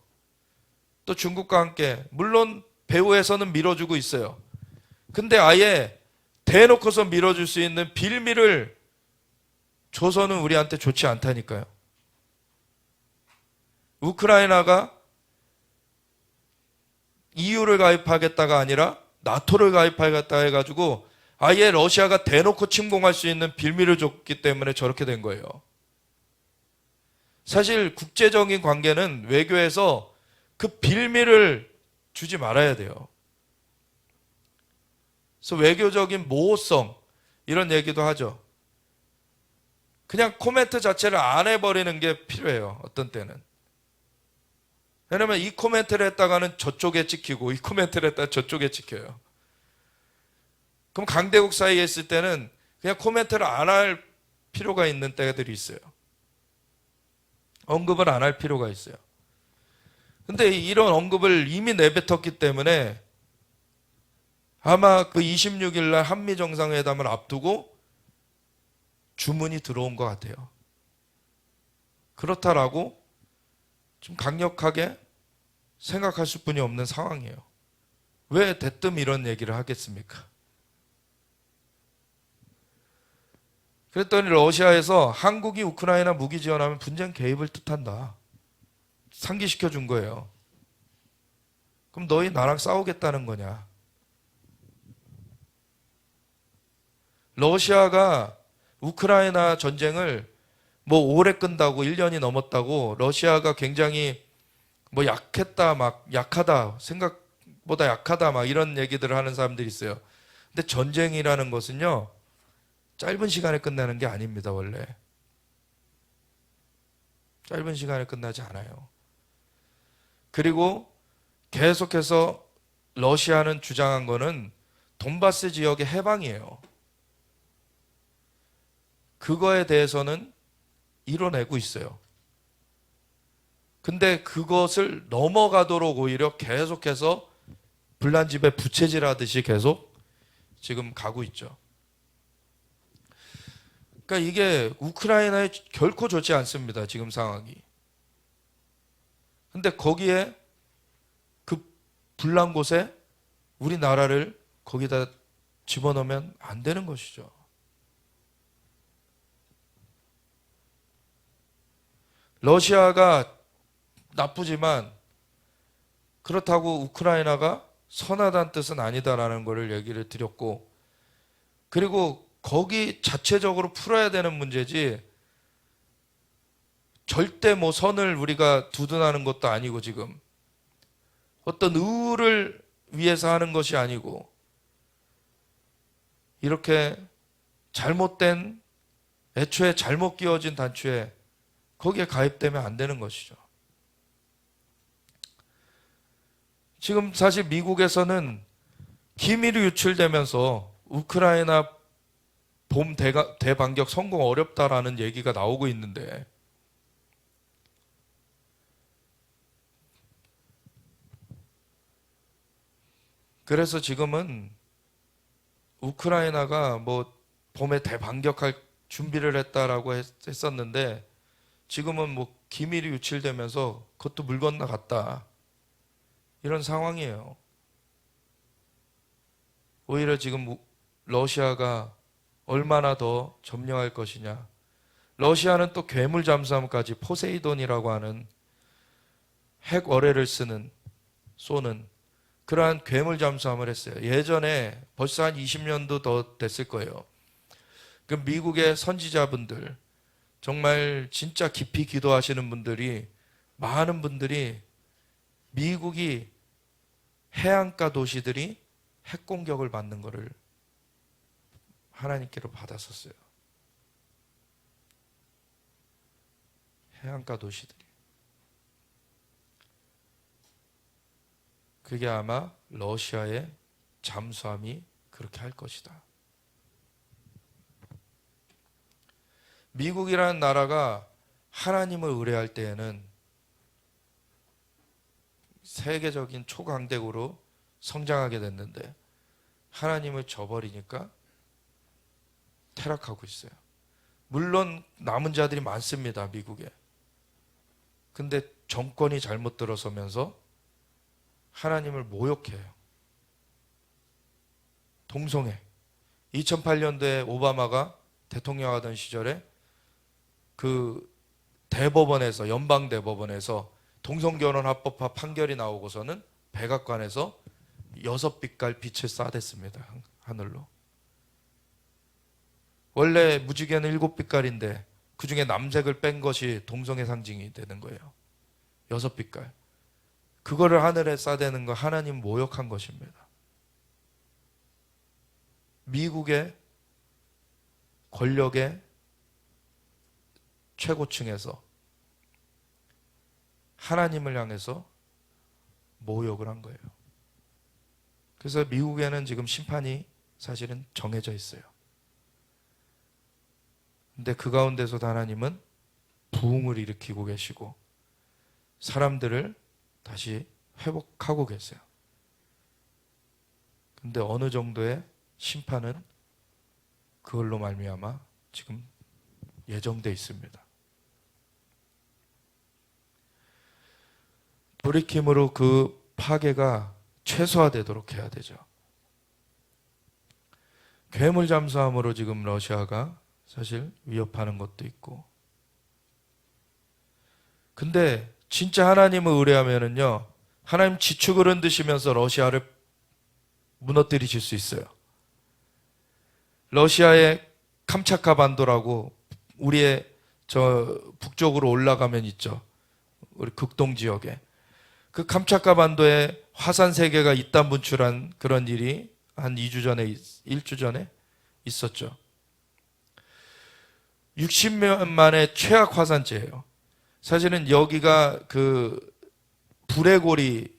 또 중국과 함께, 물론 배후에서는 밀어주고 있어요. 근데 아예 대놓고서 밀어줄 수 있는 빌미를 줘서는 우리한테 좋지 않다니까요. 우크라이나가 EU를 가입하겠다가 아니라 나토를 가입하겠다 해가지고 아예 러시아가 대놓고 침공할 수 있는 빌미를 줬기 때문에 저렇게 된 거예요. 사실 국제적인 관계는 외교에서 그 빌미를 주지 말아야 돼요. 그래서 외교적인 모호성 이런 얘기도 하죠. 그냥 코멘트 자체를 안 해버리는 게 필요해요. 어떤 때는. 왜냐면 이 코멘트를 했다가는 저쪽에 찍히고 이 코멘트를 했다가 저쪽에 찍혀요. 그럼 강대국 사이에 있을 때는 그냥 코멘트를 안 할 필요가 있는 때들이 있어요. 언급을 안 할 필요가 있어요. 근데 이런 언급을 이미 내뱉었기 때문에 아마 그 26일 날 한미 정상회담을 앞두고 주문이 들어온 것 같아요. 그렇다라고 좀 강력하게 생각할 수뿐이 없는 상황이에요. 왜 대뜸 이런 얘기를 하겠습니까? 그랬더니 러시아에서 한국이 우크라이나 무기 지원하면 분쟁 개입을 뜻한다. 상기시켜 준 거예요. 그럼 너희 나랑 싸우겠다는 거냐? 러시아가 우크라이나 전쟁을 뭐 오래 끈다고 1년이 넘었다고 러시아가 굉장히 뭐 약했다 막 약하다 생각보다 약하다 막 이런 얘기들을 하는 사람들이 있어요. 근데 전쟁이라는 것은요 짧은 시간에 끝나는 게 아닙니다. 원래 짧은 시간에 끝나지 않아요. 그리고 계속해서 러시아는 주장한 거는 돈바스 지역의 해방이에요. 그거에 대해서는 이뤄내고 있어요. 근데 그것을 넘어가도록 오히려 계속해서 불난집에 부채질하듯이 계속 지금 가고 있죠. 그러니까 이게 우크라이나에 결코 좋지 않습니다. 지금 상황이. 근데 거기에 그 불난 곳에 우리나라를 거기다 집어넣으면 안 되는 것이죠. 러시아가 나쁘지만 그렇다고 우크라이나가 선하다는 뜻은 아니다라는 것을 얘기를 드렸고, 그리고 거기 자체적으로 풀어야 되는 문제지 절대 뭐 선을 우리가 두둔하는 것도 아니고 지금 어떤 의를 위해서 하는 것이 아니고 이렇게 잘못된 애초에 잘못 끼워진 단추에 거기에 가입되면 안 되는 것이죠. 지금 사실 미국에서는 기밀이 유출되면서 우크라이나 봄 대반격 성공 어렵다라는 얘기가 나오고 있는데 그래서 지금은 우크라이나가 뭐 봄에 대반격할 준비를 했다라고 했었는데 지금은 뭐 기밀이 유출되면서 그것도 물 건너갔다. 이런 상황이에요. 오히려 지금 러시아가 얼마나 더 점령할 것이냐. 러시아는 또 괴물 잠수함까지 포세이돈이라고 하는 핵 어뢰를 쏘는 그러한 괴물 잠수함을 했어요. 예전에 벌써 한 20년도 더 됐을 거예요. 그 미국의 선지자분들, 정말 진짜 깊이 기도하시는 분들이, 많은 분들이 미국이 해안가 도시들이 핵 공격을 받는 것을 하나님께로 받았었어요. 해안가 도시들이. 그게 아마 러시아의 잠수함이 그렇게 할 것이다. 미국이라는 나라가 하나님을 의뢰할 때에는 세계적인 초강대국으로 성장하게 됐는데 하나님을 저버리니까 타락하고 있어요. 물론 남은 자들이 많습니다, 미국에. 근데 정권이 잘못 들어서면서 하나님을 모욕해요. 동성애. 2008년도에 오바마가 대통령 하던 시절에 그 대법원에서, 연방 대법원에서 동성결혼 합법화 판결이 나오고서는 백악관에서 6빛깔 빛을 쏴댔습니다. 하늘로. 원래 무지개는 7빛깔인데 그 중에 남색을 뺀 것이 동성애 상징이 되는 거예요. 6빛깔. 그거를 하늘에 쏴대는 거 하나님 모욕한 것입니다. 미국의 권력의 최고층에서 하나님을 향해서 모욕을 한 거예요. 그래서 미국에는 지금 심판이 사실은 정해져 있어요. 근데 그 가운데서도 하나님은 부흥을 일으키고 계시고 사람들을 다시 회복하고 계세요. 근데 어느 정도의 심판은 그걸로 말미암아 지금 예정돼 있습니다. 돌이킴으로 그 파괴가 최소화되도록 해야 되죠. 괴물 잠수함으로 지금 러시아가 사실 위협하는 것도 있고. 근데 진짜 하나님을 의뢰하면은요, 하나님 지축을 흔드시면서 러시아를 무너뜨리실 수 있어요. 러시아의 캄차카 반도라고 우리의 저 북쪽으로 올라가면 있죠. 우리 극동 지역에. 그 캄차카 반도에 화산 3개가 이딴 분출한 그런 일이 한 2주 전에, 1주 전에 있었죠. 60년 만에 최악 화산재예요. 사실은 여기가 그 불의 고리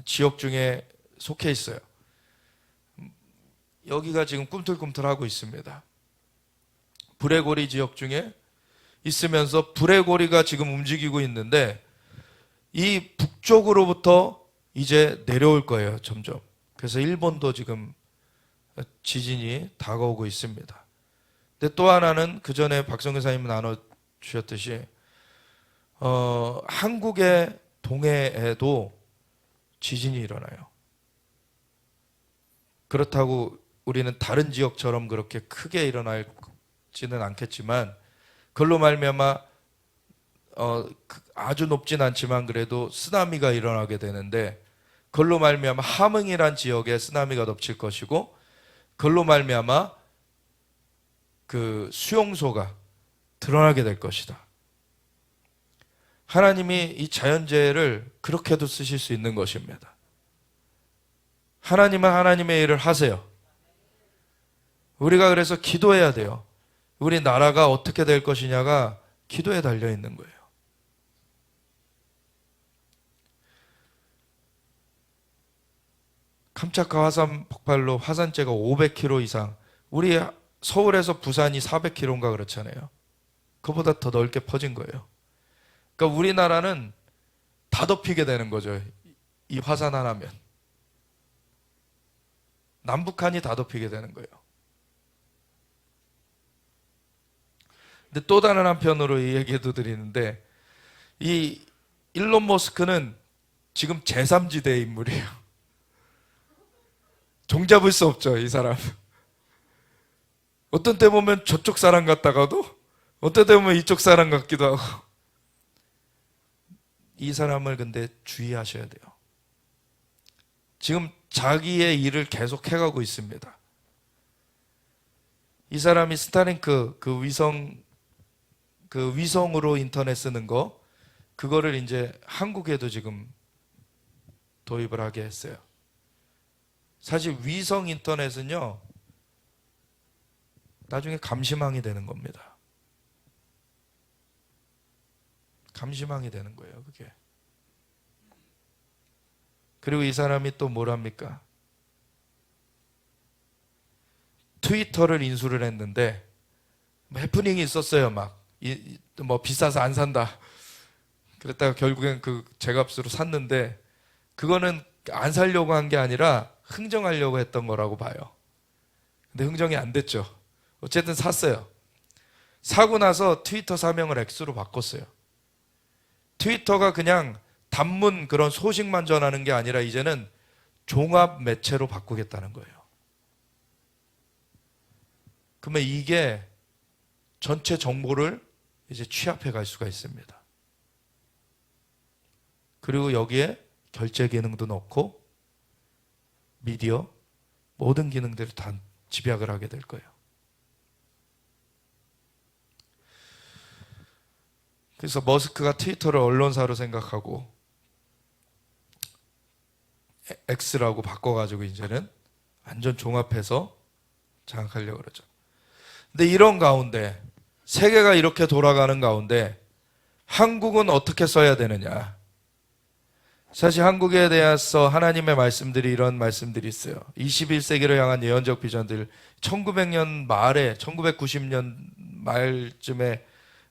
지역 중에 속해 있어요. 여기가 지금 꿈틀꿈틀하고 있습니다. 불의 고리 지역 중에 있으면서 불의 고리가 지금 움직이고 있는데 이 북쪽으로부터 이제 내려올 거예요, 점점. 그래서 일본도 지금 지진이 다가오고 있습니다. 근데 또 하나는 그 전에 박성규 사님 나눠주셨듯이 한국의 동해에도 지진이 일어나요. 그렇다고 우리는 다른 지역처럼 그렇게 크게 일어날지는 않겠지만 그걸로 말미암아 아주 높진 않지만 그래도 쓰나미가 일어나게 되는데 그걸로 말미암아 함흥이란 지역에 쓰나미가 덮칠 것이고 그걸로 말미암아 그 수용소가 드러나게 될 것이다. 하나님이 이 자연재해를 그렇게도 쓰실 수 있는 것입니다. 하나님은 하나님의 일을 하세요. 우리가 그래서 기도해야 돼요. 우리 나라가 어떻게 될 것이냐가 기도에 달려 있는 거예요. 캄차카 화산 폭발로 화산재가 500km 이상, 우리 서울에서 부산이 400km인가 그렇잖아요. 그보다 더 넓게 퍼진 거예요. 그러니까 우리나라는 다 덮이게 되는 거죠. 이 화산 하나면. 남북한이 다 덮이게 되는 거예요. 근데 또 다른 한편으로 이 얘기도 드리는데 이 일론 머스크는 지금 제3지대의 인물이에요. 종잡을 수 없죠, 이 사람. 어떤 때 보면 저쪽 사람 같다가도 어떤 때 보면 이쪽 사람 같기도 하고. 이 사람을 근데 주의하셔야 돼요. 지금 자기의 일을 계속 해가고 있습니다. 이 사람이 스타링크 그 위성으로 인터넷 쓰는 거 그거를 이제 한국에도 지금 도입을 하게 했어요. 사실 위성 인터넷은요 나중에 감시망이 되는 겁니다. 감시망이 되는 거예요, 그게. 그리고 이 사람이 또 뭘 합니까? 트위터를 인수를 했는데 해프닝이 있었어요. 뭐 비싸서 안 산다. 그랬다가 결국엔 그 제값으로 샀는데, 그거는 안 살려고 한 게 아니라 흥정하려고 했던 거라고 봐요. 근데 흥정이 안 됐죠. 어쨌든 샀어요. 사고 나서 트위터 사명을 X로 바꿨어요. 트위터가 그냥 단문 그런 소식만 전하는 게 아니라 이제는 종합 매체로 바꾸겠다는 거예요. 그러면 이게 전체 정보를 이제 취합해 갈 수가 있습니다. 그리고 여기에 결제 기능도 넣고 미디어 모든 기능들을 다 집약을 하게 될 거예요. 그래서 머스크가 트위터를 언론사로 생각하고 X라고 바꿔가지고 이제는 완전 종합해서 장악하려고 그러죠. 근데 이런 가운데, 세계가 이렇게 돌아가는 가운데 한국은 어떻게 써야 되느냐? 사실 한국에 대해서 하나님의 말씀들이 이런 말씀들이 있어요. 21세기를 향한 예언적 비전들, 1900년 말에 1990년 말쯤에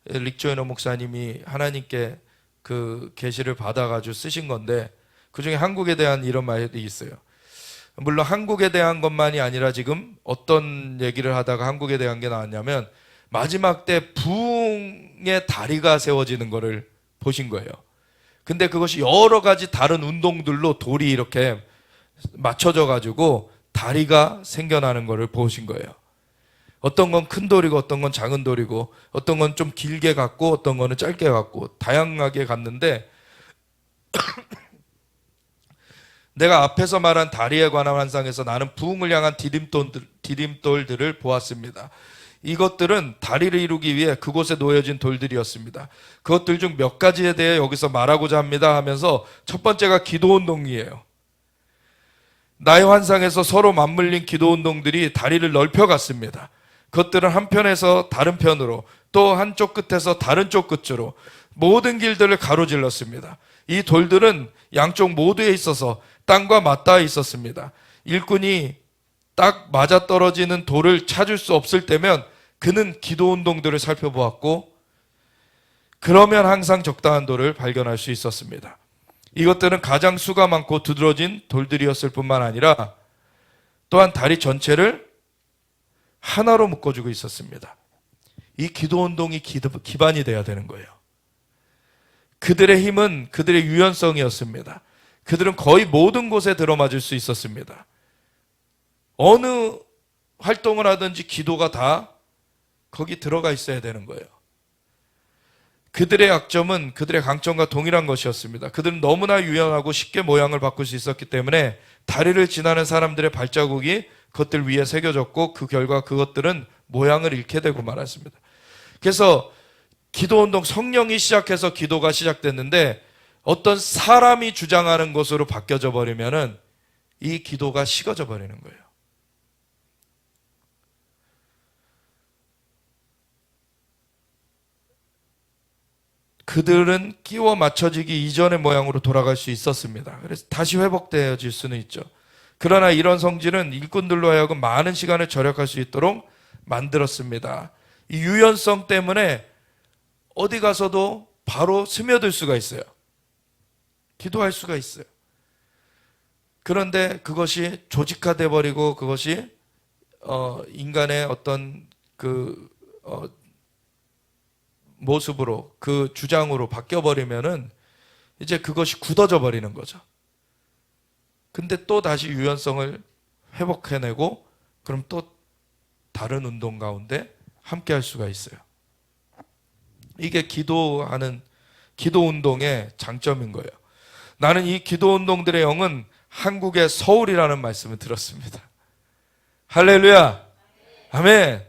릭 조이너 목사님이 하나님께 그 계시를 받아가지고 쓰신 건데, 그 중에 한국에 대한 이런 말이 있어요. 물론 한국에 대한 것만이 아니라 지금 어떤 얘기를 하다가 한국에 대한 게 나왔냐면, 마지막 때 부흥의 다리가 세워지는 거를 보신 거예요. 근데 그것이 여러 가지 다른 운동들로 돌이 이렇게 맞춰져 가지고 다리가 생겨나는 거를 보신 거예요. 어떤 건 큰 돌이고 어떤 건 작은 돌이고 어떤 건 좀 길게 갔고 어떤 거는 짧게 갔고 다양하게 갔는데, 내가 앞에서 말한 다리에 관한 환상에서 나는 부흥을 향한 디딤돌들을 보았습니다. 이것들은 다리를 이루기 위해 그곳에 놓여진 돌들이었습니다. 그것들 중 몇 가지에 대해 여기서 말하고자 합니다 하면서 첫 번째가 기도운동이에요. 나의 환상에서 서로 맞물린 기도운동들이 다리를 넓혀갔습니다. 그것들은 한편에서 다른 편으로, 또 한쪽 끝에서 다른 쪽 끝으로 모든 길들을 가로질렀습니다. 이 돌들은 양쪽 모두에 있어서 땅과 맞닿아 있었습니다. 일꾼이 딱 맞아떨어지는 돌을 찾을 수 없을 때면 그는 기도운동들을 살펴보았고, 그러면 항상 적당한 돌을 발견할 수 있었습니다. 이것들은 가장 수가 많고 두드러진 돌들이었을 뿐만 아니라 또한 다리 전체를 하나로 묶어주고 있었습니다. 이 기도운동이 기반이 돼야 되는 거예요. 그들의 힘은 그들의 유연성이었습니다. 그들은 거의 모든 곳에 들어맞을 수 있었습니다. 어느 활동을 하든지 기도가 다 거기 들어가 있어야 되는 거예요. 그들의 약점은 그들의 강점과 동일한 것이었습니다. 그들은 너무나 유연하고 쉽게 모양을 바꿀 수 있었기 때문에 다리를 지나는 사람들의 발자국이 그것들 위에 새겨졌고, 그 결과 그것들은 모양을 잃게 되고 말았습니다. 그래서 기도운동, 성령이 시작해서 기도가 시작됐는데 어떤 사람이 주장하는 것으로 바뀌어져 버리면은 이 기도가 식어져 버리는 거예요. 그들은 끼워 맞춰지기 이전의 모양으로 돌아갈 수 있었습니다. 그래서 다시 회복되어질 수는 있죠. 그러나 이런 성질은 일꾼들로 하여금 많은 시간을 절약할 수 있도록 만들었습니다. 이 유연성 때문에 어디 가서도 바로 스며들 수가 있어요. 기도할 수가 있어요. 그런데 그것이 조직화돼 버리고 그것이 인간의 어떤 모습으로, 그 주장으로 바뀌어 버리면은 이제 그것이 굳어져 버리는 거죠. 근데 또 다시 유연성을 회복해내고 그럼 또 다른 운동 가운데 함께 할 수가 있어요. 이게 기도 운동의 장점인 거예요. 나는 이 기도 운동들의 영은 한국의 서울이라는 말씀을 들었습니다. 할렐루야. 아멘.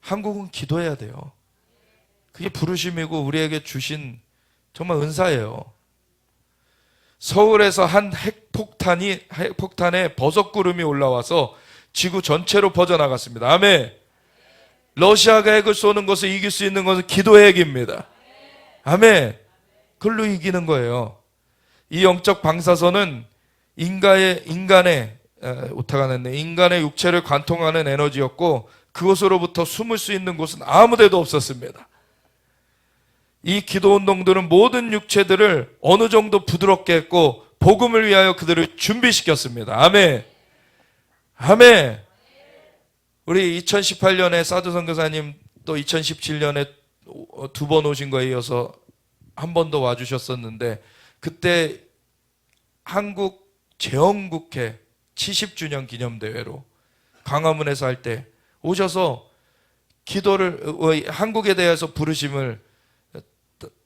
한국은 기도해야 돼요. 그게 부르심이고 우리에게 주신 정말 은사예요. 서울에서 한 핵폭탄에 버섯구름이 올라와서 지구 전체로 퍼져나갔습니다. 아멘. 러시아가 핵을 쏘는 것을 이길 수 있는 것은 기도의 핵입니다. 아멘. 그걸로 이기는 거예요. 이 영적 방사선은 인간의 육체를 관통하는 에너지였고, 그곳으로부터 숨을 수 있는 곳은 아무 데도 없었습니다. 이 기도운동들은 모든 육체들을 어느 정도 부드럽게 했고 복음을 위하여 그들을 준비시켰습니다. 아멘. 아멘. 우리 2018년에 사두 선교사님 또 2017년에 2번 오신 거에 이어서 한 번 더 와주셨었는데, 그때 한국 재헌국회 70주년 기념대회로 광화문에서 할 때 오셔서 기도를, 한국에 대해서 부르심을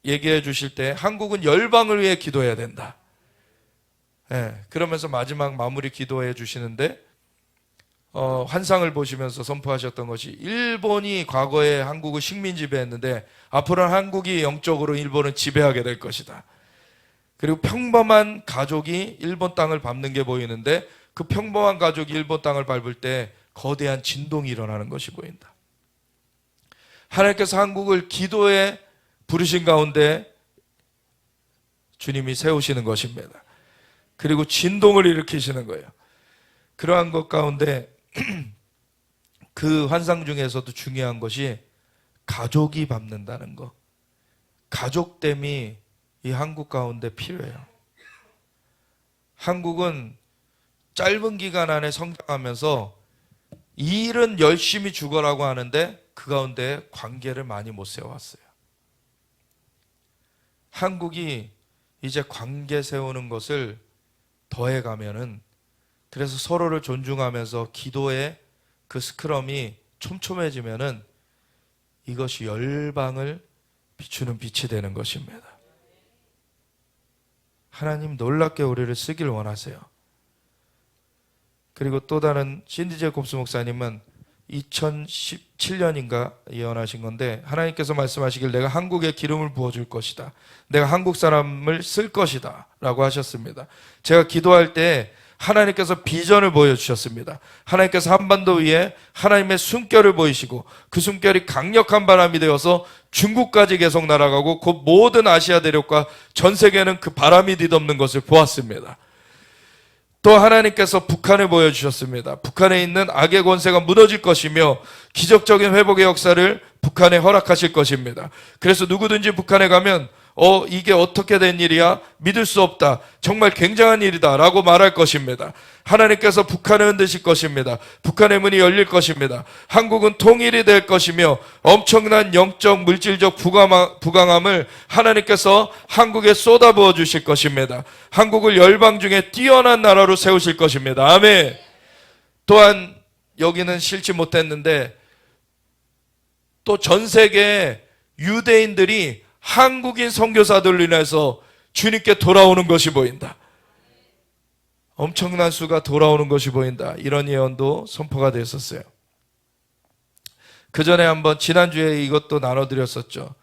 얘기해 주실 때 한국은 열방을 위해 기도해야 된다. 그러면서 마지막 마무리 기도해 주시는데 환상을 보시면서 선포하셨던 것이, 일본이 과거에 한국을 식민 지배했는데 앞으로는 한국이 영적으로 일본을 지배하게 될 것이다. 그리고 평범한 가족이 일본 땅을 밟는 게 보이는데 그 평범한 가족이 일본 땅을 밟을 때 거대한 진동이 일어나는 것이 보인다. 하나님께서 한국을 기도에 부르신 가운데 주님이 세우시는 것입니다. 그리고 진동을 일으키시는 거예요. 그러한 것 가운데 그 환상 중에서도 중요한 것이 가족이 밟는다는 것. 가족됨이 이 한국 가운데 필요해요. 한국은 짧은 기간 안에 성장하면서 일은 열심히 죽어라고 하는데 그 가운데 관계를 많이 못 세워왔어요. 한국이 이제 관계 세우는 것을 더해가면은, 그래서 서로를 존중하면서 기도의 그 스크럼이 촘촘해지면은 이것이 열방을 비추는 빛이 되는 것입니다. 하나님 놀랍게 우리를 쓰길 원하세요. 그리고 또 다른 신디 제이콥스 목사님은 2017년인가 예언하신 건데, 하나님께서 말씀하시길 내가 한국에 기름을 부어줄 것이다, 내가 한국 사람을 쓸 것이다 라고 하셨습니다. 제가 기도할 때 하나님께서 비전을 보여주셨습니다. 하나님께서 한반도 위에 하나님의 숨결을 보이시고 그 숨결이 강력한 바람이 되어서 중국까지 계속 날아가고 곧 모든 아시아 대륙과 전 세계는 그 바람이 뒤덮는 것을 보았습니다. 또 하나님께서 북한을 보여주셨습니다. 북한에 있는 악의 권세가 무너질 것이며 기적적인 회복의 역사를 북한에 허락하실 것입니다. 그래서 누구든지 북한에 가면 이게 어떻게 된 일이야? 믿을 수 없다. 정말 굉장한 일이다 라고 말할 것입니다. 하나님께서 북한을 흔드실 것입니다. 북한의 문이 열릴 것입니다. 한국은 통일이 될 것이며 엄청난 영적 물질적 부강함을 하나님께서 한국에 쏟아부어 주실 것입니다. 한국을 열방 중에 뛰어난 나라로 세우실 것입니다. 아멘. 또한 여기는 싫지 못했는데 또 전 세계 유대인들이 한국인 선교사들로 인해서 주님께 돌아오는 것이 보인다. 엄청난 수가 돌아오는 것이 보인다. 이런 예언도 선포가 됐었어요. 그 전에 한번 지난주에 이것도 나눠드렸었죠.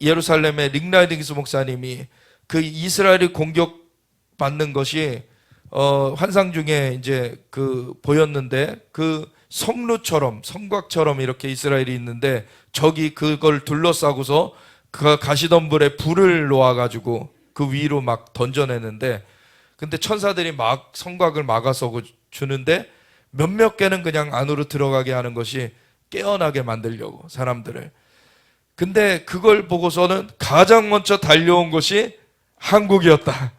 예루살렘의 릭라이딩스 목사님이 그 이스라엘이 공격받는 것이 환상 중에 이제 보였는데 그 성루처럼 성곽처럼 이렇게 이스라엘이 있는데 적이 그걸 둘러싸고서 그 가시덤불에 불을 놓아가지고 그 위로 막 던져내는데, 근데 천사들이 막 성곽을 막아서고 주는데 몇몇 개는 그냥 안으로 들어가게 하는 것이 깨어나게 만들려고 사람들을. 근데 그걸 보고서는 가장 먼저 달려온 것이 한국이었다.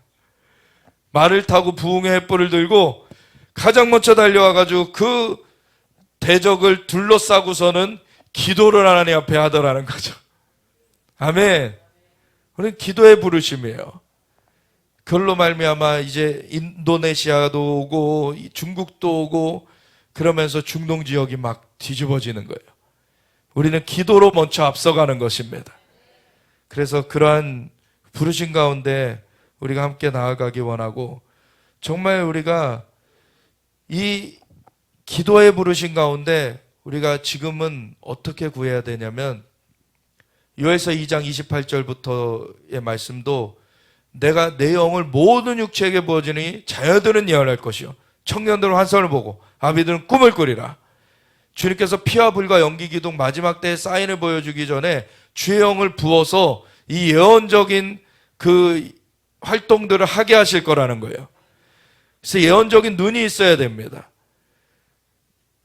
말을 타고 부흥의 횃불을 들고 가장 먼저 달려와가지고 그 대적을 둘러싸고서는 기도를 하나님 앞에 하더라는 거죠. 아멘. 우리는 기도의 부르심이에요. 그걸로 말미암아 이제 인도네시아도 오고 중국도 오고 그러면서 중동 지역이 막 뒤집어지는 거예요. 우리는 기도로 먼저 앞서가는 것입니다. 그래서 그러한 부르심 가운데 우리가 함께 나아가기 원하고, 정말 우리가 이 기도의 부르심 가운데 우리가 지금은 어떻게 구해야 되냐면, 요엘서 2장 28절부터의 말씀도 내가 내 영을 모든 육체에게 부어주니 자녀들은 예언할 것이요 청년들은 환상을 보고 아비들은 꿈을 꾸리라. 주님께서 피와 불과 연기 기둥 마지막 때의 사인을 보여주기 전에 주의 영을 부어서 이 예언적인 그 활동들을 하게 하실 거라는 거예요. 그래서 예언적인 눈이 있어야 됩니다.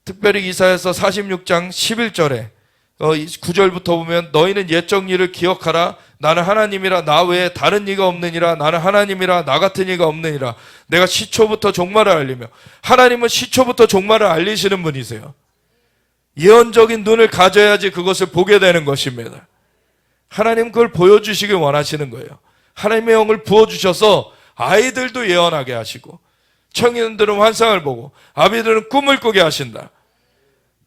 특별히 이사야서 46장 11절에 9절부터 보면 너희는 옛적 일을 기억하라. 나는 하나님이라 나 외에 다른 이가 없느니라. 나는 하나님이라 나 같은 이가 없느니라. 내가 시초부터 종말을 알리며. 하나님은 시초부터 종말을 알리시는 분이세요. 예언적인 눈을 가져야지 그것을 보게 되는 것입니다. 하나님 그걸 보여주시길 원하시는 거예요. 하나님의 영을 부어주셔서 아이들도 예언하게 하시고 청년들은 환상을 보고 아비들은 꿈을 꾸게 하신다.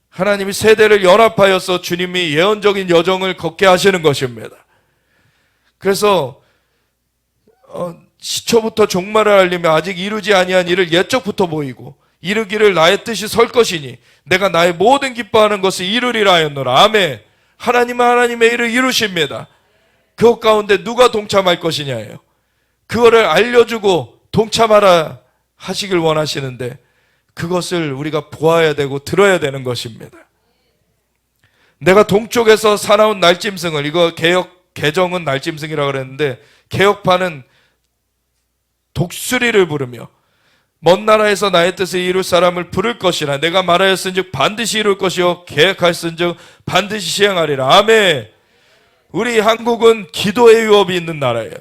하나님이 세대를 연합하여서 주님이 예언적인 여정을 걷게 하시는 것입니다. 그래서 시초부터 종말을 알리며 아직 이루지 아니한 일을 옛적부터 보이고 이루기를 나의 뜻이 설 것이니 내가 나의 모든 기뻐하는 것을 이루리라 하였노라. 아멘. 하나님은 하나님의 일을 이루십니다. 그것 가운데 누가 동참할 것이냐예요. 그거를 알려주고 동참하라 하시길 원하시는데 그것을 우리가 보아야 되고 들어야 되는 것입니다. 내가 동쪽에서 사나운 날짐승을, 이거 개정은 날짐승이라고 그랬는데 개혁파는 독수리를 부르며 먼 나라에서 나의 뜻을 이룰 사람을 부를 것이라. 내가 말하였은즉 반드시 이룰 것이요 계획하였은즉 반드시 시행하리라. 아멘. 우리 한국은 기도의 유업이 있는 나라예요.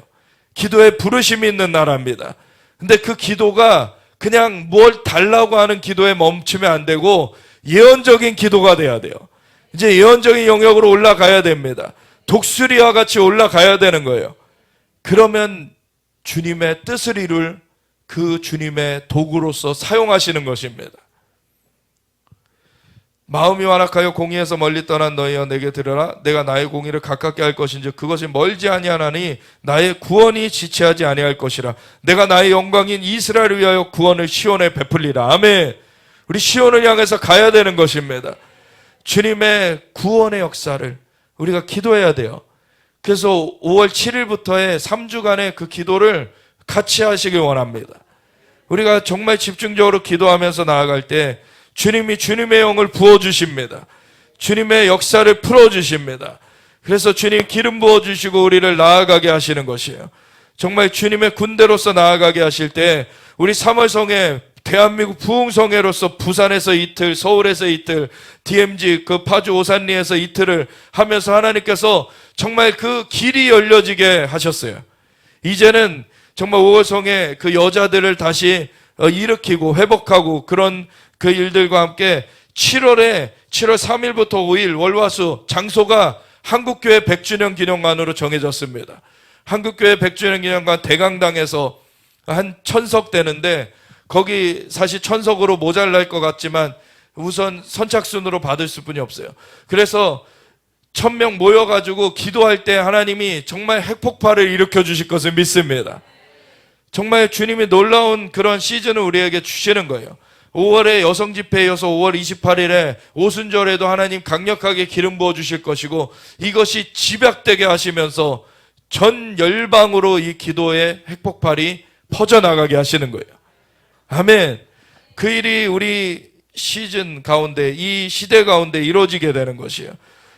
기도의 부르심이 있는 나라입니다. 근데 그 기도가 그냥 뭘 달라고 하는 기도에 멈추면 안 되고 예언적인 기도가 돼야 돼요. 이제 예언적인 영역으로 올라가야 됩니다. 독수리와 같이 올라가야 되는 거예요. 그러면 주님의 뜻을 이룰 그 주님의 도구로서 사용하시는 것입니다. 마음이 완악하여 공의에서 멀리 떠난 너희여 내게 들으라. 내가 나의 공의를 가깝게 할 것인지 그것이 멀지 아니하나니 나의 구원이 지체하지 아니할 것이라. 내가 나의 영광인 이스라엘을 위하여 구원을 시온에 베풀리라. 아멘. 우리 시온을 향해서 가야 되는 것입니다. 주님의 구원의 역사를 우리가 기도해야 돼요. 그래서 5월 7일부터의 3주간의 그 기도를 같이 하시길 원합니다. 우리가 정말 집중적으로 기도하면서 나아갈 때 주님이 주님의 영을 부어주십니다. 주님의 역사를 풀어주십니다. 그래서 주님 기름 부어주시고 우리를 나아가게 하시는 것이에요. 정말 주님의 군대로서 나아가게 하실 때 우리 3월성회 대한민국 부흥성회로서 부산에서 이틀, 서울에서 이틀, DMZ 그 파주 오산리에서 이틀을 하면서 하나님께서 정말 그 길이 열려지게 하셨어요. 이제는 정말 5월성회 그 여자들을 다시 일으키고 회복하고 그런 그 일들과 함께 7월 3일부터 5일 월화수 장소가 한국교회 100주년 기념관으로 정해졌습니다. 한국교회 100주년 기념관 대강당에서 한 1000석 되는데 거기 사실 1000석으로 모자랄 것 같지만 우선 선착순으로 받을 수뿐이 없어요. 그래서 1000명 모여가지고 기도할 때 하나님이 정말 핵폭발을 일으켜 주실 것을 믿습니다. 정말 주님이 놀라운 그런 시즌을 우리에게 주시는 거예요. 5월에 여성집회에 이어서 5월 28일에 오순절에도 하나님 강력하게 기름 부어 주실 것이고 이것이 집약되게 하시면서 전 열방으로 이 기도의 핵폭발이 퍼져나가게 하시는 거예요. 아멘. 그 일이 우리 시즌 가운데 이 시대 가운데 이루어지게 되는 것이에요.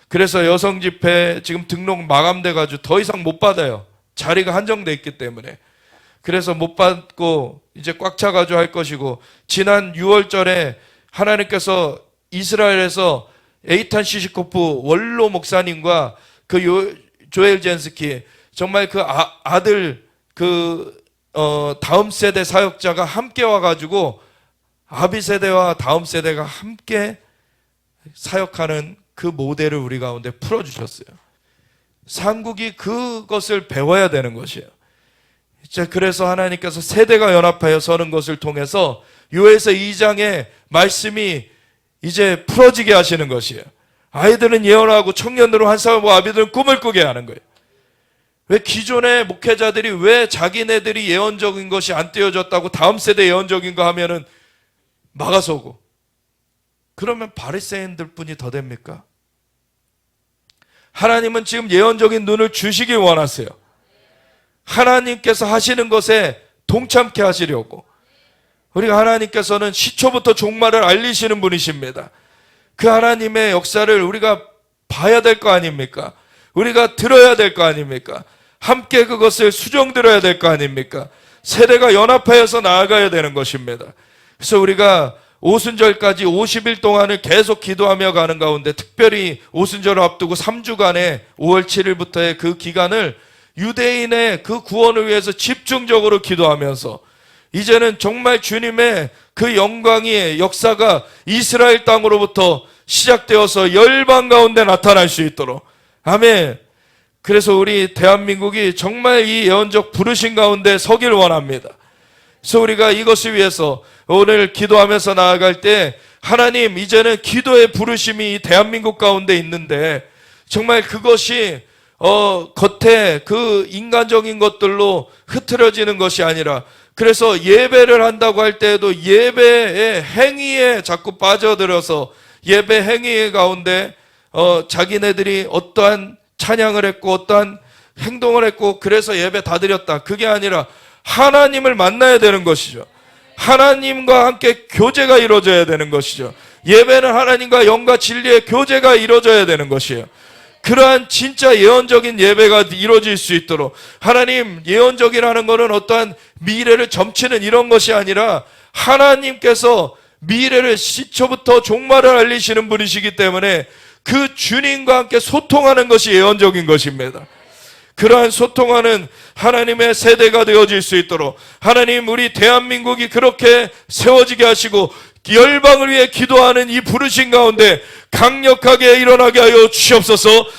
그래서 여성집회 지금 등록 마감돼가지고 더 이상 못 받아요. 자리가 한정돼 있기 때문에. 그래서 못 받고 이제 꽉 차가지고 할 것이고 지난 6월절에 하나님께서 이스라엘에서 에이탄 시시코프 원로 목사님과 그 조엘 젠스키 정말 그 아들 다음 세대 사역자가 함께 와가지고 아비 세대와 다음 세대가 함께 사역하는 그 모델을 우리 가운데 풀어주셨어요. 한국이 그것을 배워야 되는 것이에요. 그래서 하나님께서 세대가 연합하여 서는 것을 통해서 요에서 2장의 말씀이 이제 풀어지게 하시는 것이에요. 아이들은 예언하고 청년들은 환상을 보고 아비들은 꿈을 꾸게 하는 거예요. 왜 기존의 목회자들이 왜 자기네들이 예언적인 것이 안 떼어졌다고 다음 세대 예언적인 거 하면은 막아서고 그러면 바리새인들 뿐이 더 됩니까? 하나님은 지금 예언적인 눈을 주시길 원하세요. 하나님께서 하시는 것에 동참케 하시려고. 우리가 하나님께서는 시초부터 종말을 알리시는 분이십니다. 그 하나님의 역사를 우리가 봐야 될 거 아닙니까? 우리가 들어야 될 거 아닙니까? 함께 그것을 수정들어야 될 거 아닙니까? 세대가 연합하여서 나아가야 되는 것입니다. 그래서 우리가 오순절까지 50일 동안을 계속 기도하며 가는 가운데 특별히 오순절을 앞두고 3주간의 5월 7일부터의 그 기간을 유대인의 그 구원을 위해서 집중적으로 기도하면서 이제는 정말 주님의 그 영광의 역사가 이스라엘 땅으로부터 시작되어서 열방 가운데 나타날 수 있도록. 아멘. 그래서 우리 대한민국이 정말 이 예언적 부르심 가운데 서길 원합니다. 그래서 우리가 이것을 위해서 오늘 기도하면서 나아갈 때 하나님, 이제는 기도의 부르심이 이 대한민국 가운데 있는데 정말 그것이 겉에 그 인간적인 것들로 흐트러지는 것이 아니라, 그래서 예배를 한다고 할 때에도 예배의 행위에 자꾸 빠져들어서 예배 행위 가운데 자기네들이 어떠한 찬양을 했고 어떠한 행동을 했고 그래서 예배 다 드렸다, 그게 아니라 하나님을 만나야 되는 것이죠. 하나님과 함께 교제가 이루어져야 되는 것이죠. 예배는 하나님과 영과 진리의 교제가 이루어져야 되는 것이에요. 그러한 진짜 예언적인 예배가 이루어질 수 있도록, 하나님, 예언적이라는 것은 어떠한 미래를 점치는 이런 것이 아니라 하나님께서 미래를 시초부터 종말을 알리시는 분이시기 때문에 그 주님과 함께 소통하는 것이 예언적인 것입니다. 그러한 소통하는 하나님의 세대가 되어질 수 있도록 하나님, 우리 대한민국이 그렇게 세워지게 하시고 열방을 위해 기도하는 이 부르심 가운데 강력하게 일어나게 하여 주시옵소서.